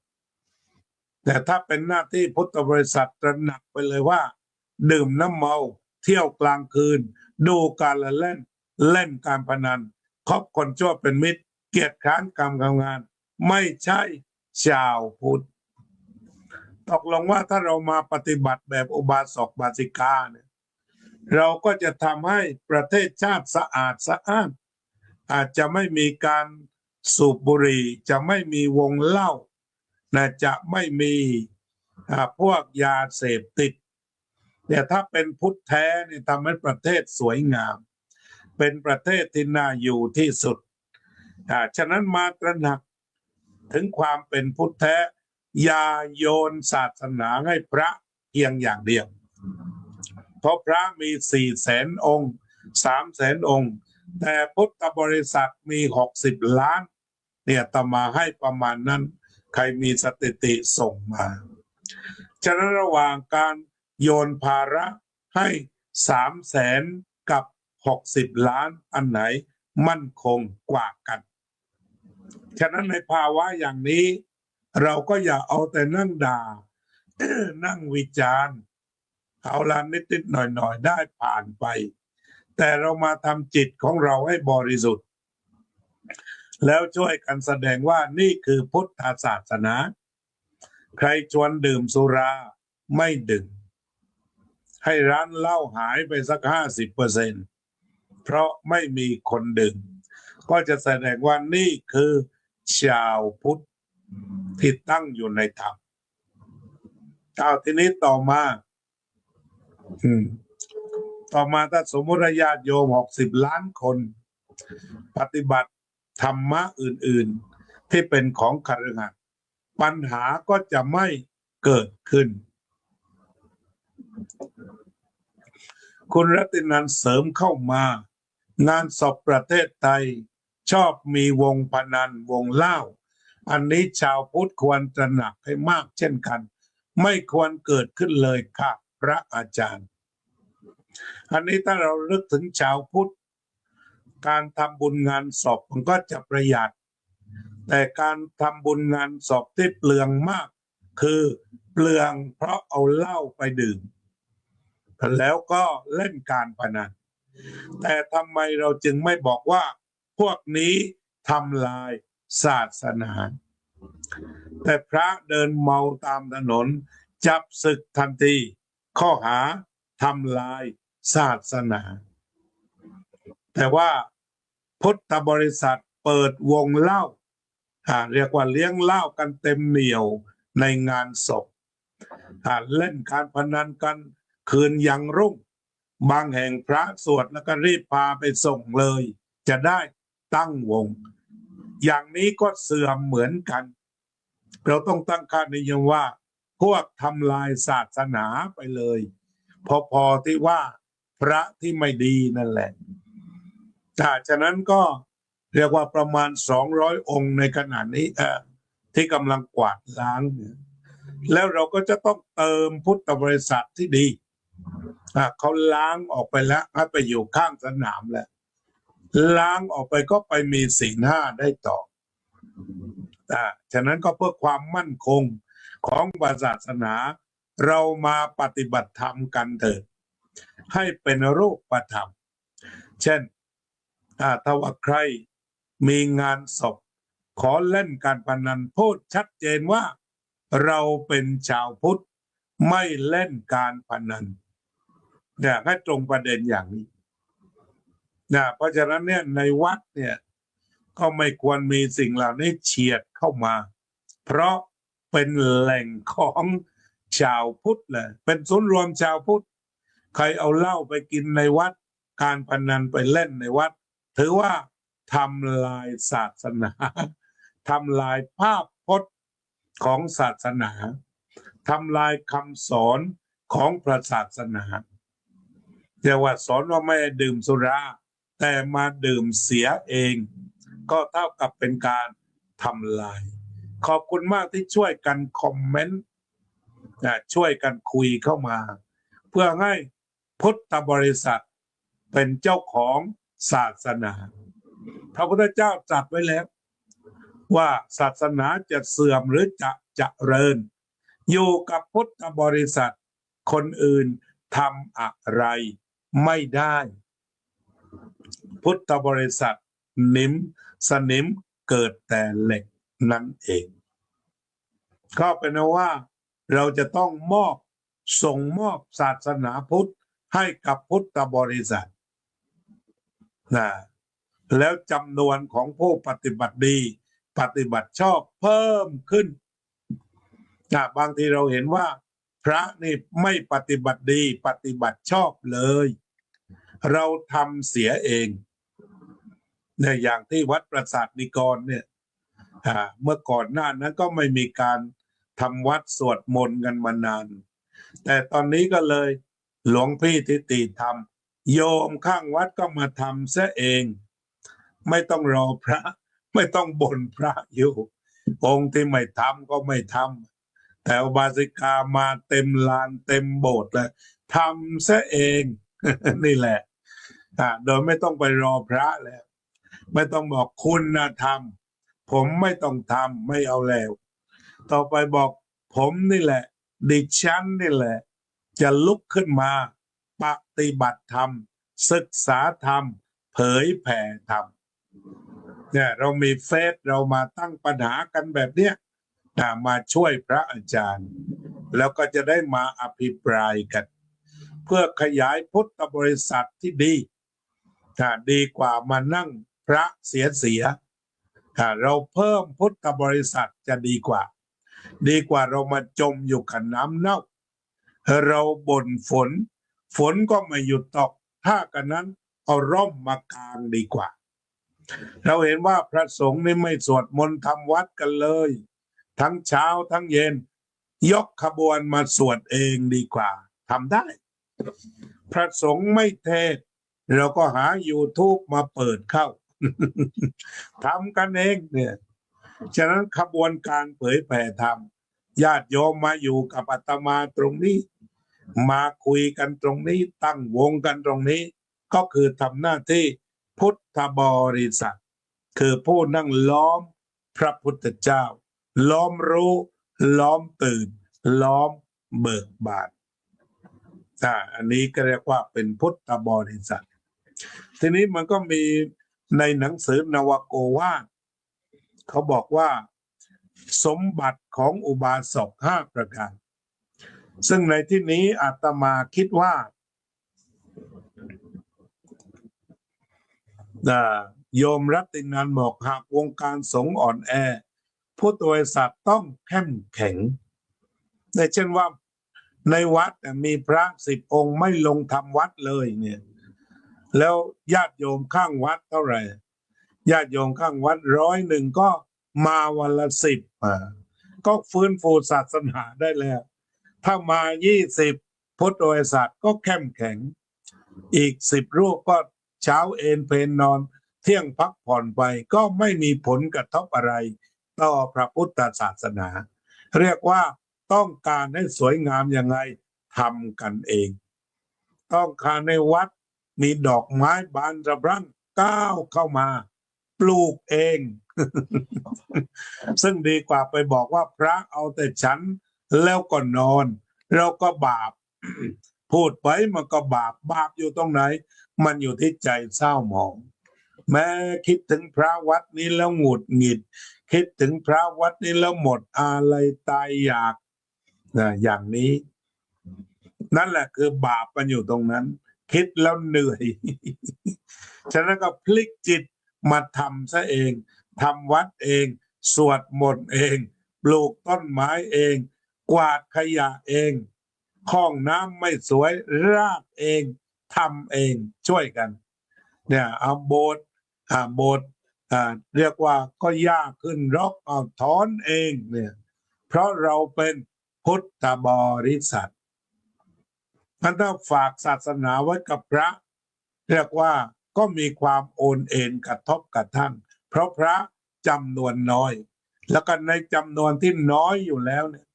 แต่ถ้าเป็นหน้าที่พุทธบริษัทตระหนักไปเลยว่าดื่มน้ำเมาเที่ยวกลางคืนดูการละเล่นการพนันคบคนชั่วเป็นมิตรเกียรติค้านการทำงานไม่ใช่ชาวพุทธตกลงว่าถ้าเรามาปฏิบัติแบบอุบาสกบาสิกาเนี่ยเราก็จะทำให้ประเทศชาติสะอาดสะอ้านอาจจะไม่มีการสูบบุหรี่จะไม่มีวงเหล้าจะไม่มีพวกยาเสพติดแต่ถ้าเป็นพุทธแท้เนี่ยทำให้ประเทศสวยงามเป็นประเทศที่น่าอยู่ที่สุดฉะนั้นมาตระหนักถึงความเป็นพุทธแท้อย่าโยนศาสนาให้พระเพียงอย่างเดียวเพราะพระมี400,000 องค์300,000 องค์แต่พุทธบริษัทมี60 ล้านเนี่ยตมาให้ประมาณนั้นใครมีสถิติส่งมาฉะนั้นระหว่างการโยนภาระให้300,000กับ60 ล้านอันไหนมั่นคงกว่ากันฉะนั้นในภาวะอย่างนี้เราก็อย่าเอาแต่นั่งด่า นั่งวิจารณ์เอาละนิดๆหน่อยๆได้ผ่านไปแต่เรามาทำจิตของเราให้บริสุทธิ์แล้วช่วยกันแสดงว่านี่คือพุทธศาสนาใครชวนดื่มสุราไม่ดื่มให้ร้านเหล้าหายไปสัก50%เพราะไม่มีคนดื่มก็จะแสดงว่านี่คือชาวพุทธที่ตั้งอยู่ในธรรมทีนี้ต่อมาถ้าสมมติญาติโยม60 ล้านคนปฏิบัติธรรมะอื่นๆที่เป็นของคฤหัสถ์ปัญหาก็จะไม่เกิดขึ้นคุณรัตินันเสริมเข้ามางานศพประเทศไทยชอบมีวงพนันวงเหล้า อันนี้ชาวพุทธควรตระหนักให้มากเช่นกันไม่ควรเกิดขึ้นเลยค่ะพระอาจารย์อันนี้ถ้าเราลึกถึงชาวพุทธการทำบุญงานศพมันก็จะประหยัดแต่การทำบุญงานศพที่เปลืองมากคือเปลืองเพราะเอาเหล้าไปดื่มแล้วก็เล่นการพนันแต่ทำไมเราจึงไม่บอกว่าพวกนี้ทำลายศาสนาแต่พระเดินเมาตามถนนจับศึกทันทีข้อหาทำลายศาสนาแต่ว่าพุทธบริษัทเปิดวงเล่าเรียกว่าเลี้ยงเหล้ากันเต็มเหนียวในงานศพเล่นการพนันกันคืนยังรุ่งบางแห่งพระสวดแล้วก็รีบพาไปส่งเลยจะได้ตั้งวงอย่างนี้ก็เสื่อมเหมือนกันเราต้องตั้งค่านิยมว่าพวกทำลายศาสนาไปเลยพอที่ว่าพระที่ไม่ดีนั่นแหละฉะนั้นก็เรียกว่าประมาณ200 องค์ในขณะนี้ที่กำลังกวาดล้างแล้วเราก็จะต้องเติมพุทธบริษัทที่ดีเขาล้างออกไปแล้วให้ไปอยู่ข้างสนามแล้วล้างออกไปก็ไปมีศีล 5ได้ต่อฉะนั้นก็เพื่อความมั่นคงของศาสนาเรามาปฏิบัติธรรมกันเถิดให้เป็นรูปธรรมเช่นถ้าว่าใครมีงานศพขอเล่นการพนันพูดชัดเจนว่าเราเป็นชาวพุทธไม่เล่นการพนันเนี่ยให้ตรงประเด็นอย่างนี้เพราะฉะนั้นเนี่ยในวัดเนี่ยก็ไม่ควรมีสิ่งเหล่านี้เฉียดเข้ามาเพราะเป็นแหล่งของชาวพุทธเลยเป็นศูนย์รวมชาวพุทธใครเอาเหล้าไปกินในวัดการพนันไปเล่นในวัดถือว่าทำลายศาสนาทำลายภาพพจน์ของศาสนาทำลายคำสอนของพระศาสนาเรียกว่าสอนว่าไม่ดื่มสุราแต่มาดื่มเสียเองก็เท่ากับเป็นการทำลายขอบคุณมากที่ช่วยกันคอมเมนต์ช่วยกันคุยเข้ามาเพื่อให้พุทธบริษัทเป็นเจ้าของศาสนาพระพุทธเจ้าตรัสไว้แล้วว่าศาสนาจะเสื่อมหรือจะเจริญอยู่กับพุทธบริษัทคนอื่นทำอะไรไม่ได้พุทธบริษัทสนิมเกิดแต่เหล็กนั่นเองก็เป็นว่าเราจะต้องส่งมอบศาสนาพุทธให้กับพุทธบริษัทแล้วจำนวนของผู้ปฏิบัติดีปฏิบัติชอบเพิ่มขึ้นบางทีเราเห็นว่าพระนี่ไม่ปฏิบัติดีปฏิบัติชอบเลยเราทำเสียเองเนี่ยอย่างที่วัดประสาทนิกรเนี่ยเมื่อก่อนหน้านั้นก็ไม่มีการทำวัดสวดมนต์กันมานานแต่ตอนนี้ก็เลยหลวงพี่ทิติทำโยมข้างวัดก็มาทำซะเองไม่ต้องรอพระไม่ต้องบ่นพระอยู่องค์ที่ไม่ทำก็ไม่ทำแต่บาสิกามาเต็มลานเต็มโบสถ์เลยทำซะเอง นี่แหละโดยไม่ต้องไปรอพระแล้วไม่ต้องบอกคุณนะทำผมไม่ต้องทำไม่เอาแล้วต่อไปบอกผมนี่แหละดิฉันนี่แหละจะลุกขึ้นมาปฏิบัติธรรมศึกษาธรรมเผยแผ่ธรรมเนี่ยเรามีเฟซเรามาตั้งปัญหากันแบบเนี้ยมาช่วยพระอาจารย์แล้วก็จะได้มาอภิปรายกันเพื่อขยายพุทธบริษัทที่ดีดีกว่ามานั่งพระเสียเราเพิ่มพุทธบริษัทจะดีกว่าเรามาจมอยู่กับน้ำเน่าเราบ่นฝนก็ไม่หยุดตกถ้ากันนั้นเอาร่มมากางดีกว่าเราเห็นว่าพระสงฆ์นี่ไม่สวดมนต์ทำวัดกันเลยทั้งเช้าทั้งเย็นยกขบวนมาสวดเองดีกว่าทำได้พระสงฆ์ไม่เทศเราก็หา YouTube มาเปิดเข้า ทำกันเองเนี่ย ฉะนั้นขบวนการเผยแผ่ธรรมญาติโยมมาอยู่กับอาตมาตรงนี้มาคุยกันตรงนี้ตั้งวงกันตรงนี้ก็คือทำหน้าที่พุทธบริษัทคือผู้นั่งล้อมพระพุทธเจ้าล้อมรู้ล้อมตื่นล้อมเบิกบานอันนี้ก็เรียกว่าเป็นพุทธบริษัททีนี้มันก็มีในหนังสือนวโกวาทเขาบอกว่าสมบัติของอุบาสก5 ประการซึ่งในที่นี้อาตมาคิดว่าโยมรัตินันบอกหากวงการสงฆ์อ่อนแอพุทธบริษัทต้องเข้มแข็งในเช่นว่าในวัดมีพระ10 องค์ไม่ลงทำวัดเลยเนี่ยแล้วญาติโยมข้างวัดเท่าไหร่ญาติโยมข้างวัด101ก็มาวันละ10ก็ฟื้นฟูศาสนาได้แล้วถ้ามา20พุทธบริษัทก็เข้มแข็งอีก10 รูปก็เช้าเอนเพนนอนเที่ยงพักผ่อนไปก็ไม่มีผลกระทบอะไรต่อพระพุทธศาสนาเรียกว่าต้องการให้สวยงามยังไงทำกันเองต้องการในวัดมีดอกไม้บานสะพรั่งก้าวเข้ามาปลูกเอง ซึ่งดีกว่าไปบอกว่าพระเอาแต่ฉันแล้วก็นอนเราก็บาป พูดไปมันก็บาปอยู่ตรงไหนมันอยู่ที่ใจเศร้าหมองแม้คิดถึงพระวัดนี้แล้วหงุดหงิดคิดถึงพระวัดนี้แล้วหมดอะไรตายอยากอย่างนี้นั่นแหละคือบาปมันอยู่ตรงนั้นคิดแล้วเหนื่อย ฉะนั้นก็พลิกจิตมาทำซะเองทำวัดเองสวดมนต์เองปลูกต้นไม้เองกวาดขยะเองห้องน้ำไม่สวยรากเองทำเองช่วยกันเนี่ยเอาโบสถ์เรียกว่าก็ยากขึ้นรกเอาถอนเองเนี่ยเพราะเราเป็นพุทธบริษัทมันถ้าฝากศาสนาไว้กับพระเรียกว่าก็มีความโอนเอ็นกระทบกระทั่งเพราะพระจำนวนน้อยแล้วก็ในจำนวนที่น้อยอยู่แล้วเนี่ย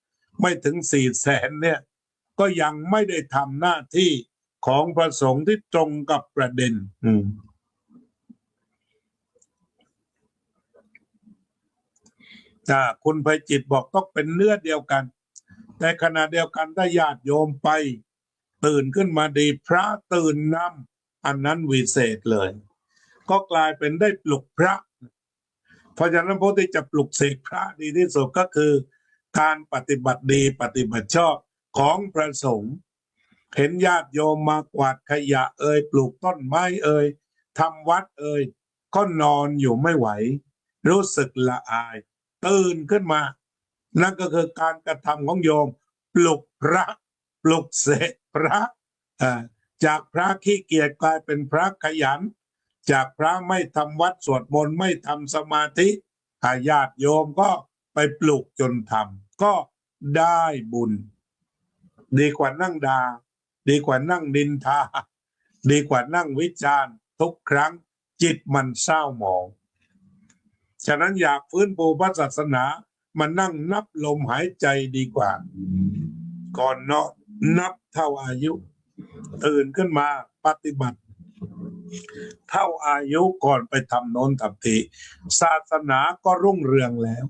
ไม่ถึง400,000เนี่ยก็ยังไม่ได้ทำหน้าที่ของพระสงฆ์ที่ตรงกับประเด็นคุณไพจิตบอกต้องเป็นเนื้อเดียวกันแต่ขณะเดียวกันถ้าญาติโยมไปตื่นขึ้นมาดีพระตื่นนำอันนั้นวิเศษเลยก็กลายเป็นได้ปลุกพระเพราะฉะนั้นพวกที่จะปลุกเสกพระดีที่สุดก็คือการปฏิบัติดีปฏิบัติชอบของพระสงฆ์เห็นญาติโยมมากวาดขยะปลูกต้นไม้ทำวัดก็นอนอยู่ไม่ไหวรู้สึกละอายตื่นขึ้นมานั่นก็คือการกระทำของโยมปลุกพระปลุกเสกพระจากพระขี้เกียจกลายเป็นพระขยันจากพระไม่ทำวัดสวดมนต์ไม่ทำสมาธิญาติโยมก็ไปปลุกจนทำก็ได้บุญดีกว่านั่งด่าดีกว่านั่งนินทาดีกว่านั่งวิจารณ์ทุกครั้งจิตมันเศร้าหมองฉะนั้นอยากฟื้นฟูพระศาสนามานั่งนับลมหายใจดีกว่าก่อนนอนนับเท่าอายุตื่นขึ้นมาปฏิบัติเท่าอายุก่อนไปทำโน้นทำทีศาสนาก็รุ่งเรืองแล้ว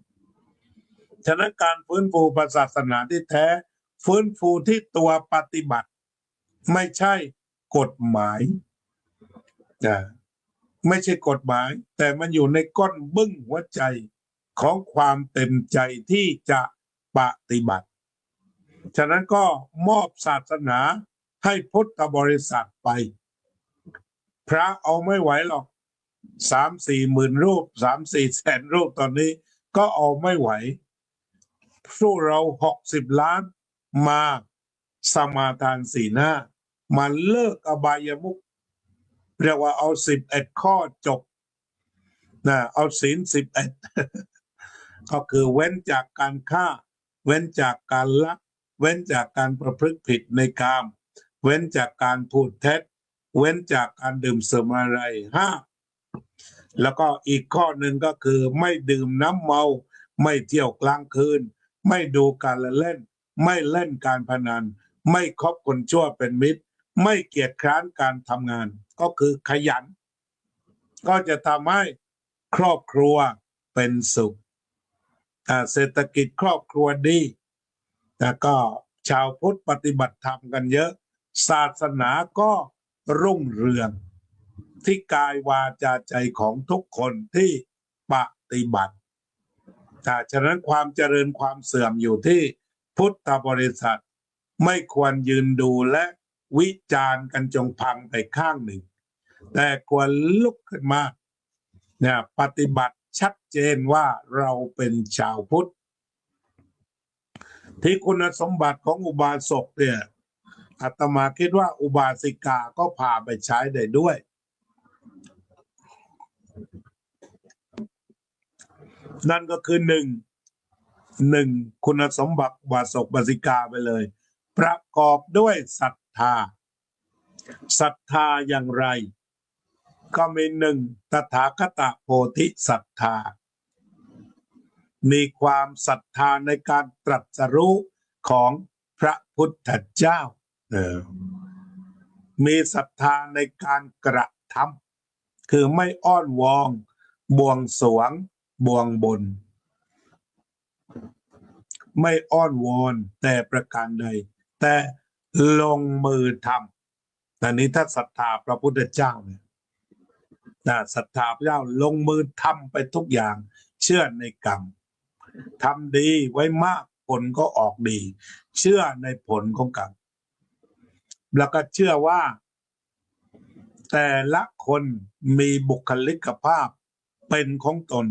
ฉะนั้นการฟื้นฟูพระศาสนาที่แท้ฟื้นฟูที่ตัวปฏิบัติไม่ใช่กฎหมายไม่ใช่กฎหมายแต่มันอยู่ในก้นบึ้งหัวใจของความเต็มใจที่จะปฏิบัติฉะนั้นก็มอบศาสนาให้พุทธบริษัทไปพระเอาไม่ไหวหรอก3-4 หมื่นรูป3-4 แสนรูปตอนนี้ก็เอาไม่ไหวสู้เรา60 ล้านมาสมาทานศีลห้ามาเลิกอบายมุขเรียกว่าเอา11 ข้อจบเอาศีล11ก็คือเว้นจากการฆ่าเว้นจากการลักเว้นจากการประพฤติผิดในกามเว้นจากการพูดเท็จเว้นจากการดื่มสุรา5แล้วก็อีกข้อหนึ่งก็คือไม่ดื่มน้ำเมา ไม่เที่ยวกลางคืนไม่ดูการละเล่นไม่เล่นการพนันไม่คบคนชั่วเป็นมิตรไม่เกียจคร้านการทำงานก็คือขยันก็จะทำให้ครอบครัวเป็นสุขเศรษฐกิจครอบครัวดีแล้วก็ชาวพุทธปฏิบัติธรรมกันเยอะศาสนาก็รุ่งเรืองที่กายวาจาใจของทุกคนที่ปฏิบัติฉะนั้นความเจริญความเสื่อมอยู่ที่พุทธบริษัทไม่ควรยืนดูและวิจารณ์กันจงพังไปข้างหนึ่งแต่ควรลุกขึ้นมาเนี่ยปฏิบัติชัดเจนว่าเราเป็นชาวพุทธที่คุณสมบัติของอุบาสกเนี่ยอาตมาคิดว่าอุบาสิกาก็พาไปใช้ได้ด้วยนั่นก็คือหนึ่งคุณสมบัติอุบาสกอุบาสิกาไปเลยประกอบด้วยศรัทธาอย่างไรก็มีหนึ่งตถาคตโพธิศรัทธามีความศรัทธาในการตรัสรู้ของพระพุทธเจ้ามีศรัทธาในการกระทำคือไม่อ้อนวอนบวงสรวงบวงบนไม่อ้อนวอนแต่ประการใดแต่ลงมือทำแต่นี้ถ้าศรัทธาพระพุทธเจ้าเนี่ยศรัทธาพระเจ้าลงมือทำไปทุกอย่างเชื่อในกรรมทำดีไว้มากผลก็ออกดีเชื่อในผลของกรรมแล้วก็เชื่อว่าแต่ละคนมีบุคลิกภาพเป็นของตน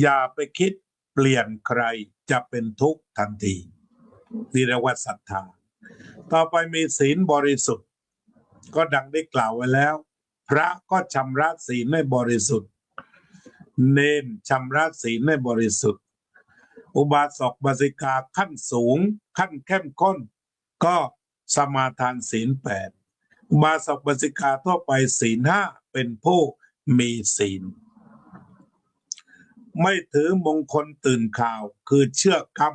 อย่าไปคิดเปลี่ยนใครจะเป็นทุกข์ทันทีนี่เรียกว่าศรัทธาต่อไปมีศีลบริสุทธิ์ก็ดังได้กล่าวไว้แล้วพระก็ชำระศีลให้บริสุทธิ์เนนชำระศีลให้บริสุทธิ์อุบาสกอุบาสิกาขั้นสูงขั้นเข้มข้นก็สมาทานศีล8อุบาสกอุบาสิกาทั่วไปศีล5เป็นผู้มีศีลไม่ถือมงคลตื่นข่าวคือเชื่อกรรม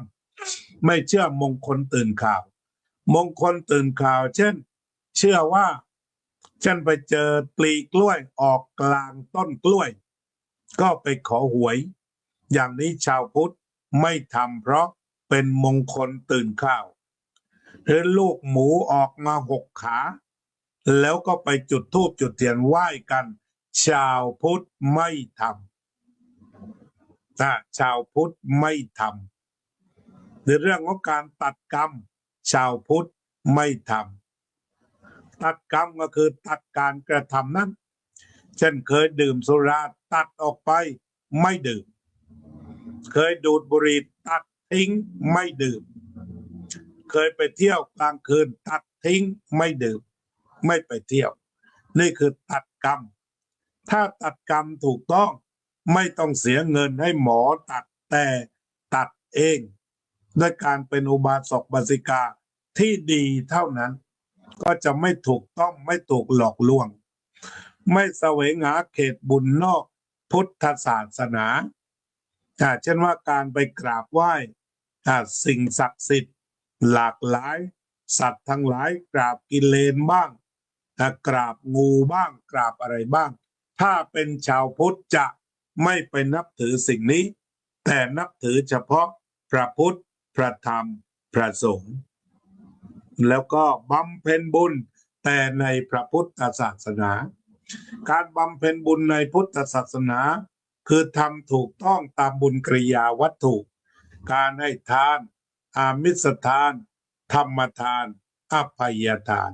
ไม่เชื่อมงคลตื่นข่าวมงคลตื่นข่าวเช่นเชื่อว่าฉันไปเจอปลีกล้วยออกกลางต้นกล้วยก็ไปขอหวยอย่างนี้ชาวพุทธไม่ทำเพราะเป็นมงคลตื่นข่าวหรือลูกหมูออกมา6 ขาแล้วก็ไปจุดธูปจุดเทียนไหว้กันชาวพุทธไม่ทำชาวพุทธไม่ทำในเรื่องของการตัดกรรมชาวพุทธไม่ทำตัดกรรมก็คือตัดการกระทำนั้นเช่นเคยดื่มสุราตัดออกไปไม่ดื่มเคยดูดบุหรี่ตัดทิ้งไม่ดื่มเคยไปเที่ยวกลางคืนตัดทิ้งไม่ดื่มไม่ไปเที่ยวนี่คือตัดกรรมถ้าตัดกรรมถูกต้องไม่ต้องเสียเงินให้หมอตัดแต่ตัดเองด้วยการเป็นอุบาสกอุบาสิกาที่ดีเท่านั้นก็จะไม่ถูกต้องไม่ถูกหลอกลวงไม่แสวงหาเขตบุญนอกพุทธศาสนาเช่นว่าการไปกราบไหว้สิ่งศักดิ์สิทธิ์หลากหลายสัตว์ทั้งหลายกราบกิเลนบ้างกราบงูบ้างกราบอะไรบ้างถ้าเป็นชาวพุทธจะไม่ไปนับถือสิ่งนี้แต่นับถือเฉพาะพระพุทธพระธรรมพระสงฆ์แล้วก็บำเพ็ญบุญแต่ในพระพุทธศาสนาการบำเพ็ญบุญในพุทธศาสนาคือทำถูกต้องตามบุญกริยาวัตถุการให้ทานอามิสทานธรรมทานอภัยทาน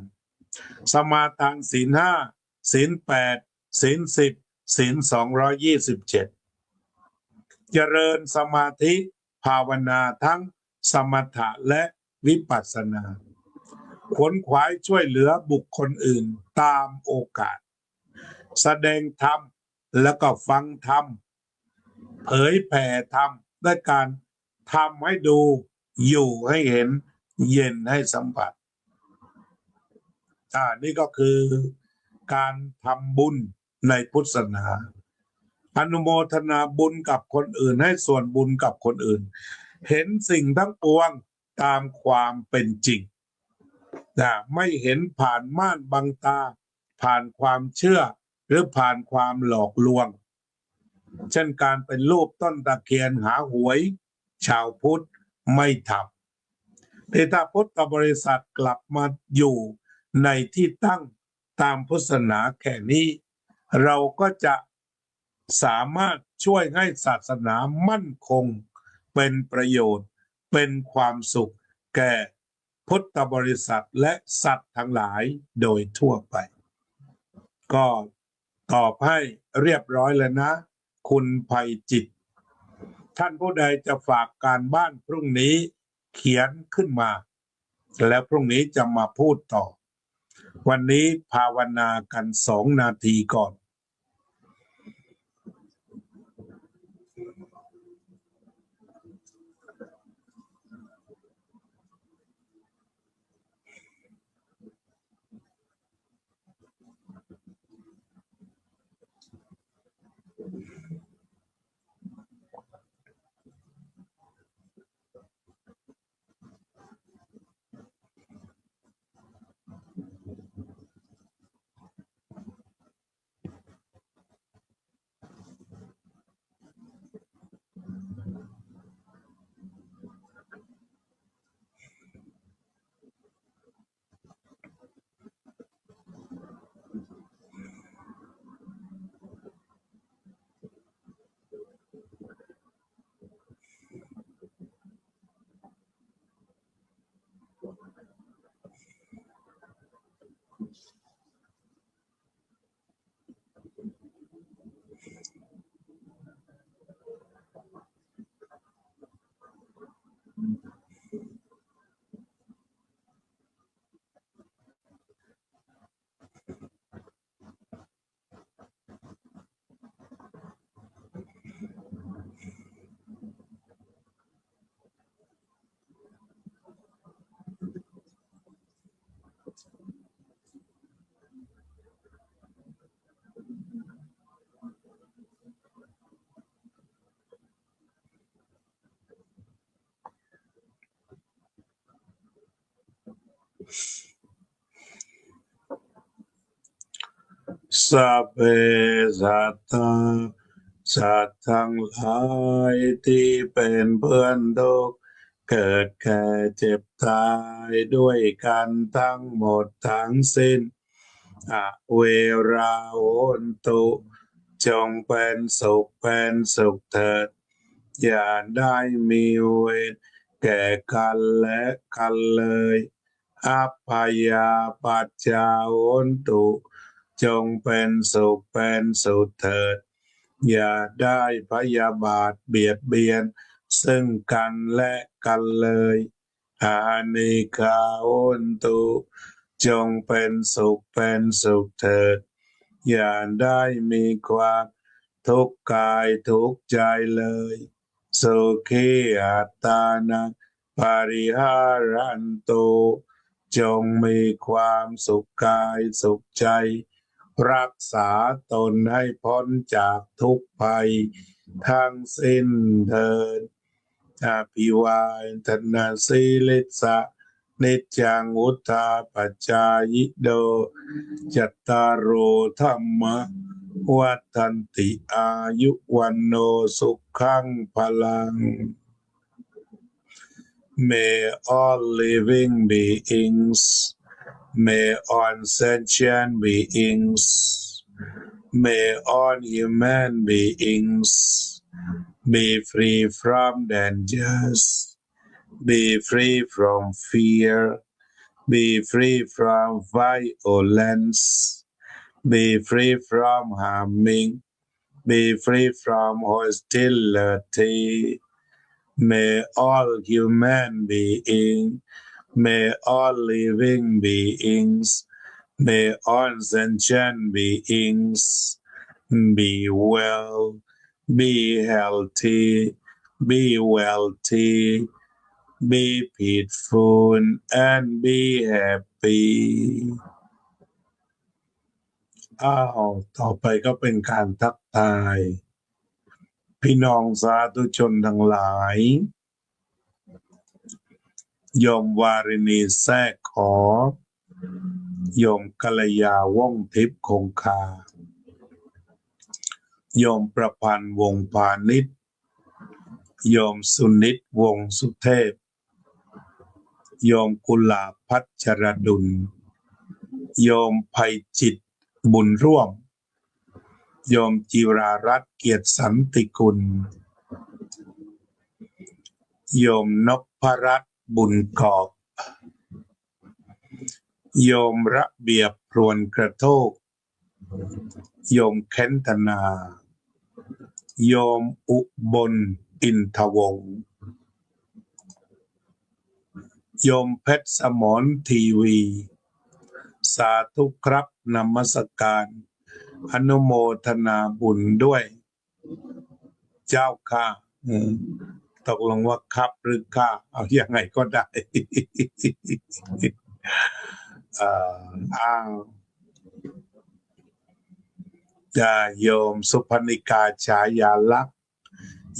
สมาทานศีล5ศีล8ศีล10ศีล227เจริญสมาธิภาวนาทั้งสมถะและวิปัสสนาขวนขวายช่วยเหลือบุคคลอื่นตามโอกาสแสดงธรรมแล้วก็ฟังธรรมเผยแผ่ธรรมด้วยการทำให้ดูอยู่ให้เห็นเย็นให้สัมผัสนี่ก็คือการทำบุญในพุทธศาสนา อนุโมทนาบุญกับคนอื่นให้ส่วนบุญกับคนอื่นเห็นสิ่งทั้งปวงตามความเป็นจริงไม่เห็นผ่านม่านบังตาผ่านความเชื่อหรือผ่านความหลอกลวงเช่นการเป็นรูปต้นตะเคียนหาหวยชาวพุทธไม่ทำแต่ถ้าพุทธบริษัทกลับมาอยู่ในที่ตั้งตามพุทธศาสนาแค่นี้เราก็จะสามารถช่วยให้ศาสนามั่นคงเป็นประโยชน์เป็นความสุขแก่พุทธบริษัทและสัตว์ทั้งหลายโดยทั่วไปก็ตอบให้เรียบร้อยแล้วนะคุณภัยจิตท่านผู้ใดจะฝากการบ้านพรุ่งนี้เขียนขึ้นมาแล้วพรุ่งนี้จะมาพูดต่อวันนี้ภาวนากัน2 นาทีก่อนสัพเพสัตตาสัตว์ทั้งหลายที่เป็นเพื่อนทุกข์เกิดแก่เจ็บตายด้วยกันทั้งหมดทั้งสิ้นอเวราโหนตุจงเป็นสุขเถิดอย่าได้มีเวรแก่กันและกันเลยอัพพยาปัจจาโหนตุจงเป็นสุขเถิดอย่าได้พยาบาทเบียดเบียนซึ่งกันและกันเลยอานิกาโหนตุจงเป็นสุขเถิดอย่าได้มีความทุกข์กายทุกข์ใจเลยสุขีอัตตานังปริหารันตุจงมีความสุขกายสุขใจรักษาตนให้พ้นจากทุกภัยทั้งสิ้นเถิดอภิวาทนาสีลิสะนิจจังอุทธาปัจจายโดจัตตารโอธรรมวัฏันติอายุวันโนสุขังพลัง May all living beings, may all sentient beings, may all human beings be free from dangers, be free from fear, be free from violence, be free from harming, be free from hostility. May all human beings, may all living beings, may all sentient beings be well, be healthy, be wealthy, be peaceful, and be happy. ต่อไปก็เป็นการทักทาย พี่น้องสาธุชนทั้งหลายโยมวารินีแทรกขอโยมกัลยาว่องทิพย์คงคาโยมประพันธ์วงพาณิชย์โยมสุนิตวงสุเทพโยมกุลาพัชรดุลโยมไพจิตบุญร่วมโยมจิรารัตน์เกียรติสันติกุลโยมนพรัตน์บุญกอบโยมระเบียบพรวนกระโทกโยมเค้นธนาโยมอุบลอินทวงศ์โยมเพชรสมรทีวีสาธุครับนมัสการอนุโมทนาบุญด้วยเจ้าค่ะตกลงว่าครับหรือข้าเอาอย่างไงก็ได้ จะโยมสุพนิกาฉายาลักษณ์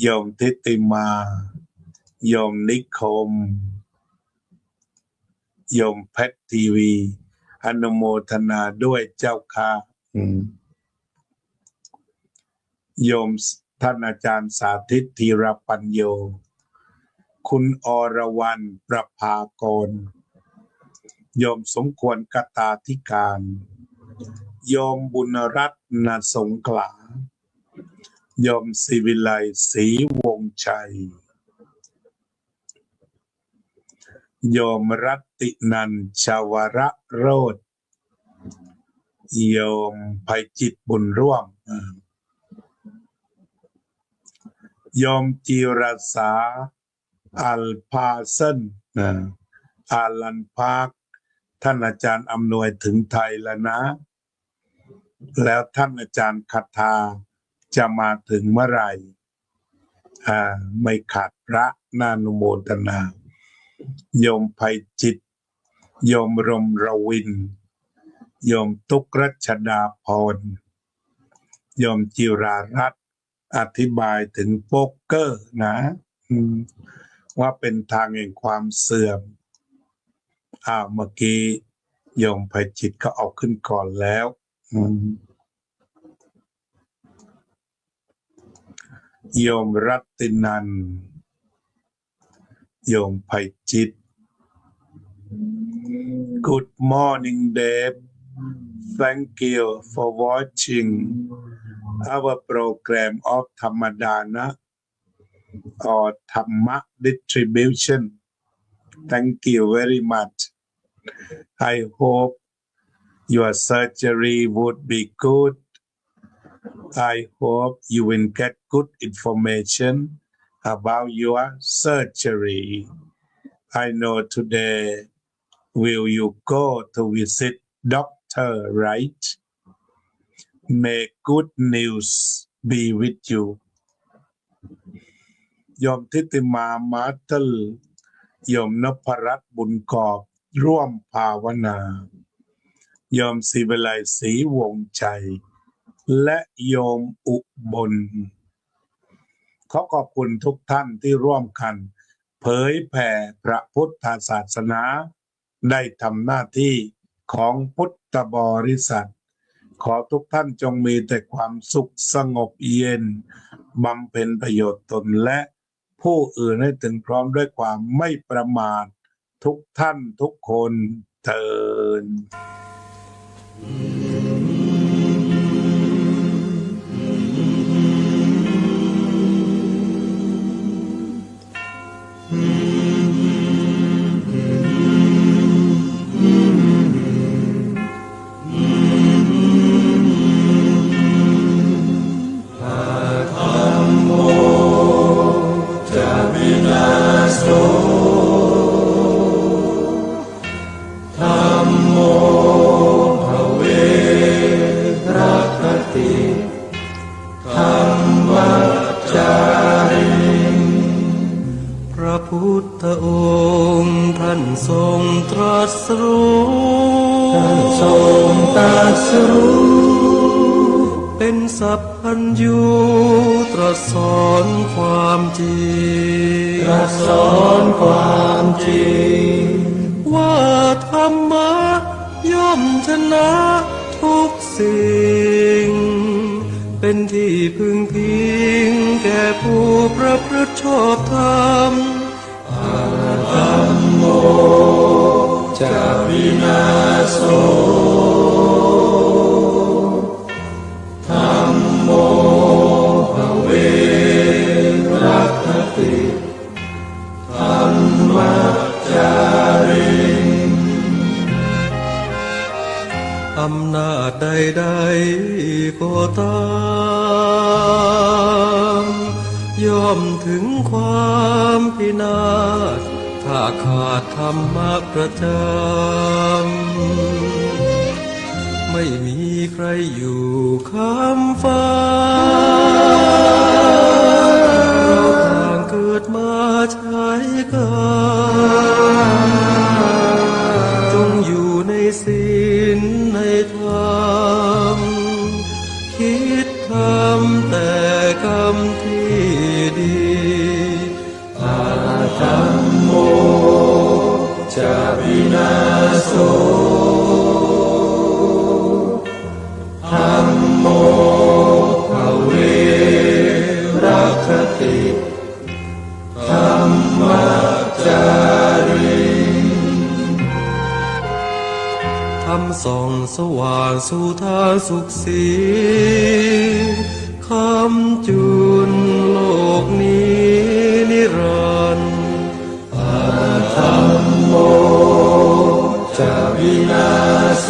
โยมทิติมาโยมนิคมโยมเพชรทีวีอนุโมทนาด้วยเจ้าค่ะโยมท่านอาจารย์สาธิตธีรปัญโยคุณอรวรรณประภากรโยมสมควรกตาธิการโยมบุญรัตนสงขลาโยมศิวิไลศรีวงชัยโยมรัตตินันชาวระโรธโยมไพจิตบุญร่วมโยมจิรสาอัลพาเซนอาลันพาร์คท่านอาจารย์อำนวยถึงไทยแล้วนะแล้วท่านอาจารย์คทาจะมาถึงเมื่อไหร่ไม่ขาดพระนานุโมทนาโยมไพจิตโยมรมรวินโยมตุกรัชดาพรโยมจิรารัตน์อธิบายถึงโป๊กเกอร์นะว่าเป็นทางแห่งความเสื่อมเมื่อกี้โยมไพจิตก็เอาขึ้นก่อนแล้วโยมรัตตินันโยมไพจิต Good morning Dave Thank you for watching our program of Thammadana or Dhamma distribution. Thank you very much. I hope your surgery would be good. I hope you will get good information about your surgery. I know today will you go to visit doctor, right? May good news be with you. โยมทิติมามาตลโยมนพรัตน์บุญกอบร่วมภาวนาโยมศิวิไลศรีวงชัยและโยมอุบลขอบคุณทุกท่านที่ร่วมกันเผยแผ่พระพุทธศาสนาได้ทำหน้าที่ของพุทธบริษัทขอทุกท่านจงมีแต่ความสุขสงบเย็นบำเพ็ญประโยชน์ตนและผู้อื่นให้ถึงพร้อมด้วยความไม่ประมาททุกท่านทุกคนเถิดพุทธองค์ท่านทรงตรัสรู้เป็น สัพพัญญูตรัสสอนความจริง ตรัสสอนความจริง ว่าธรรมะย่อมชนะทุกสิ่ง เป็นที่พึงพิงแก่ผู้ประพฤติชอบธรรม ธัมโมจะวินาโสธัมโมภเวรัคติธัมมัจจาริง อำนาจใดๆก็ตาม ย่อมถึงความพินาศถ้าขาดธรรมะประจำ ไม่มีใครอยู่ค้ำฟ้า เราต่างเกิดมาใช้กันจงอยู่ในศีลในธรรม คิดทำแต่กรรมที่ดีธัมโมจะวินาโสธัมโมภเวรัคติธัมมัจจาริง ทำส่องสว่างสู่ทางสุขสีคำจุนโลกนี้นิรันดร์ ธัมโมจะวินาโส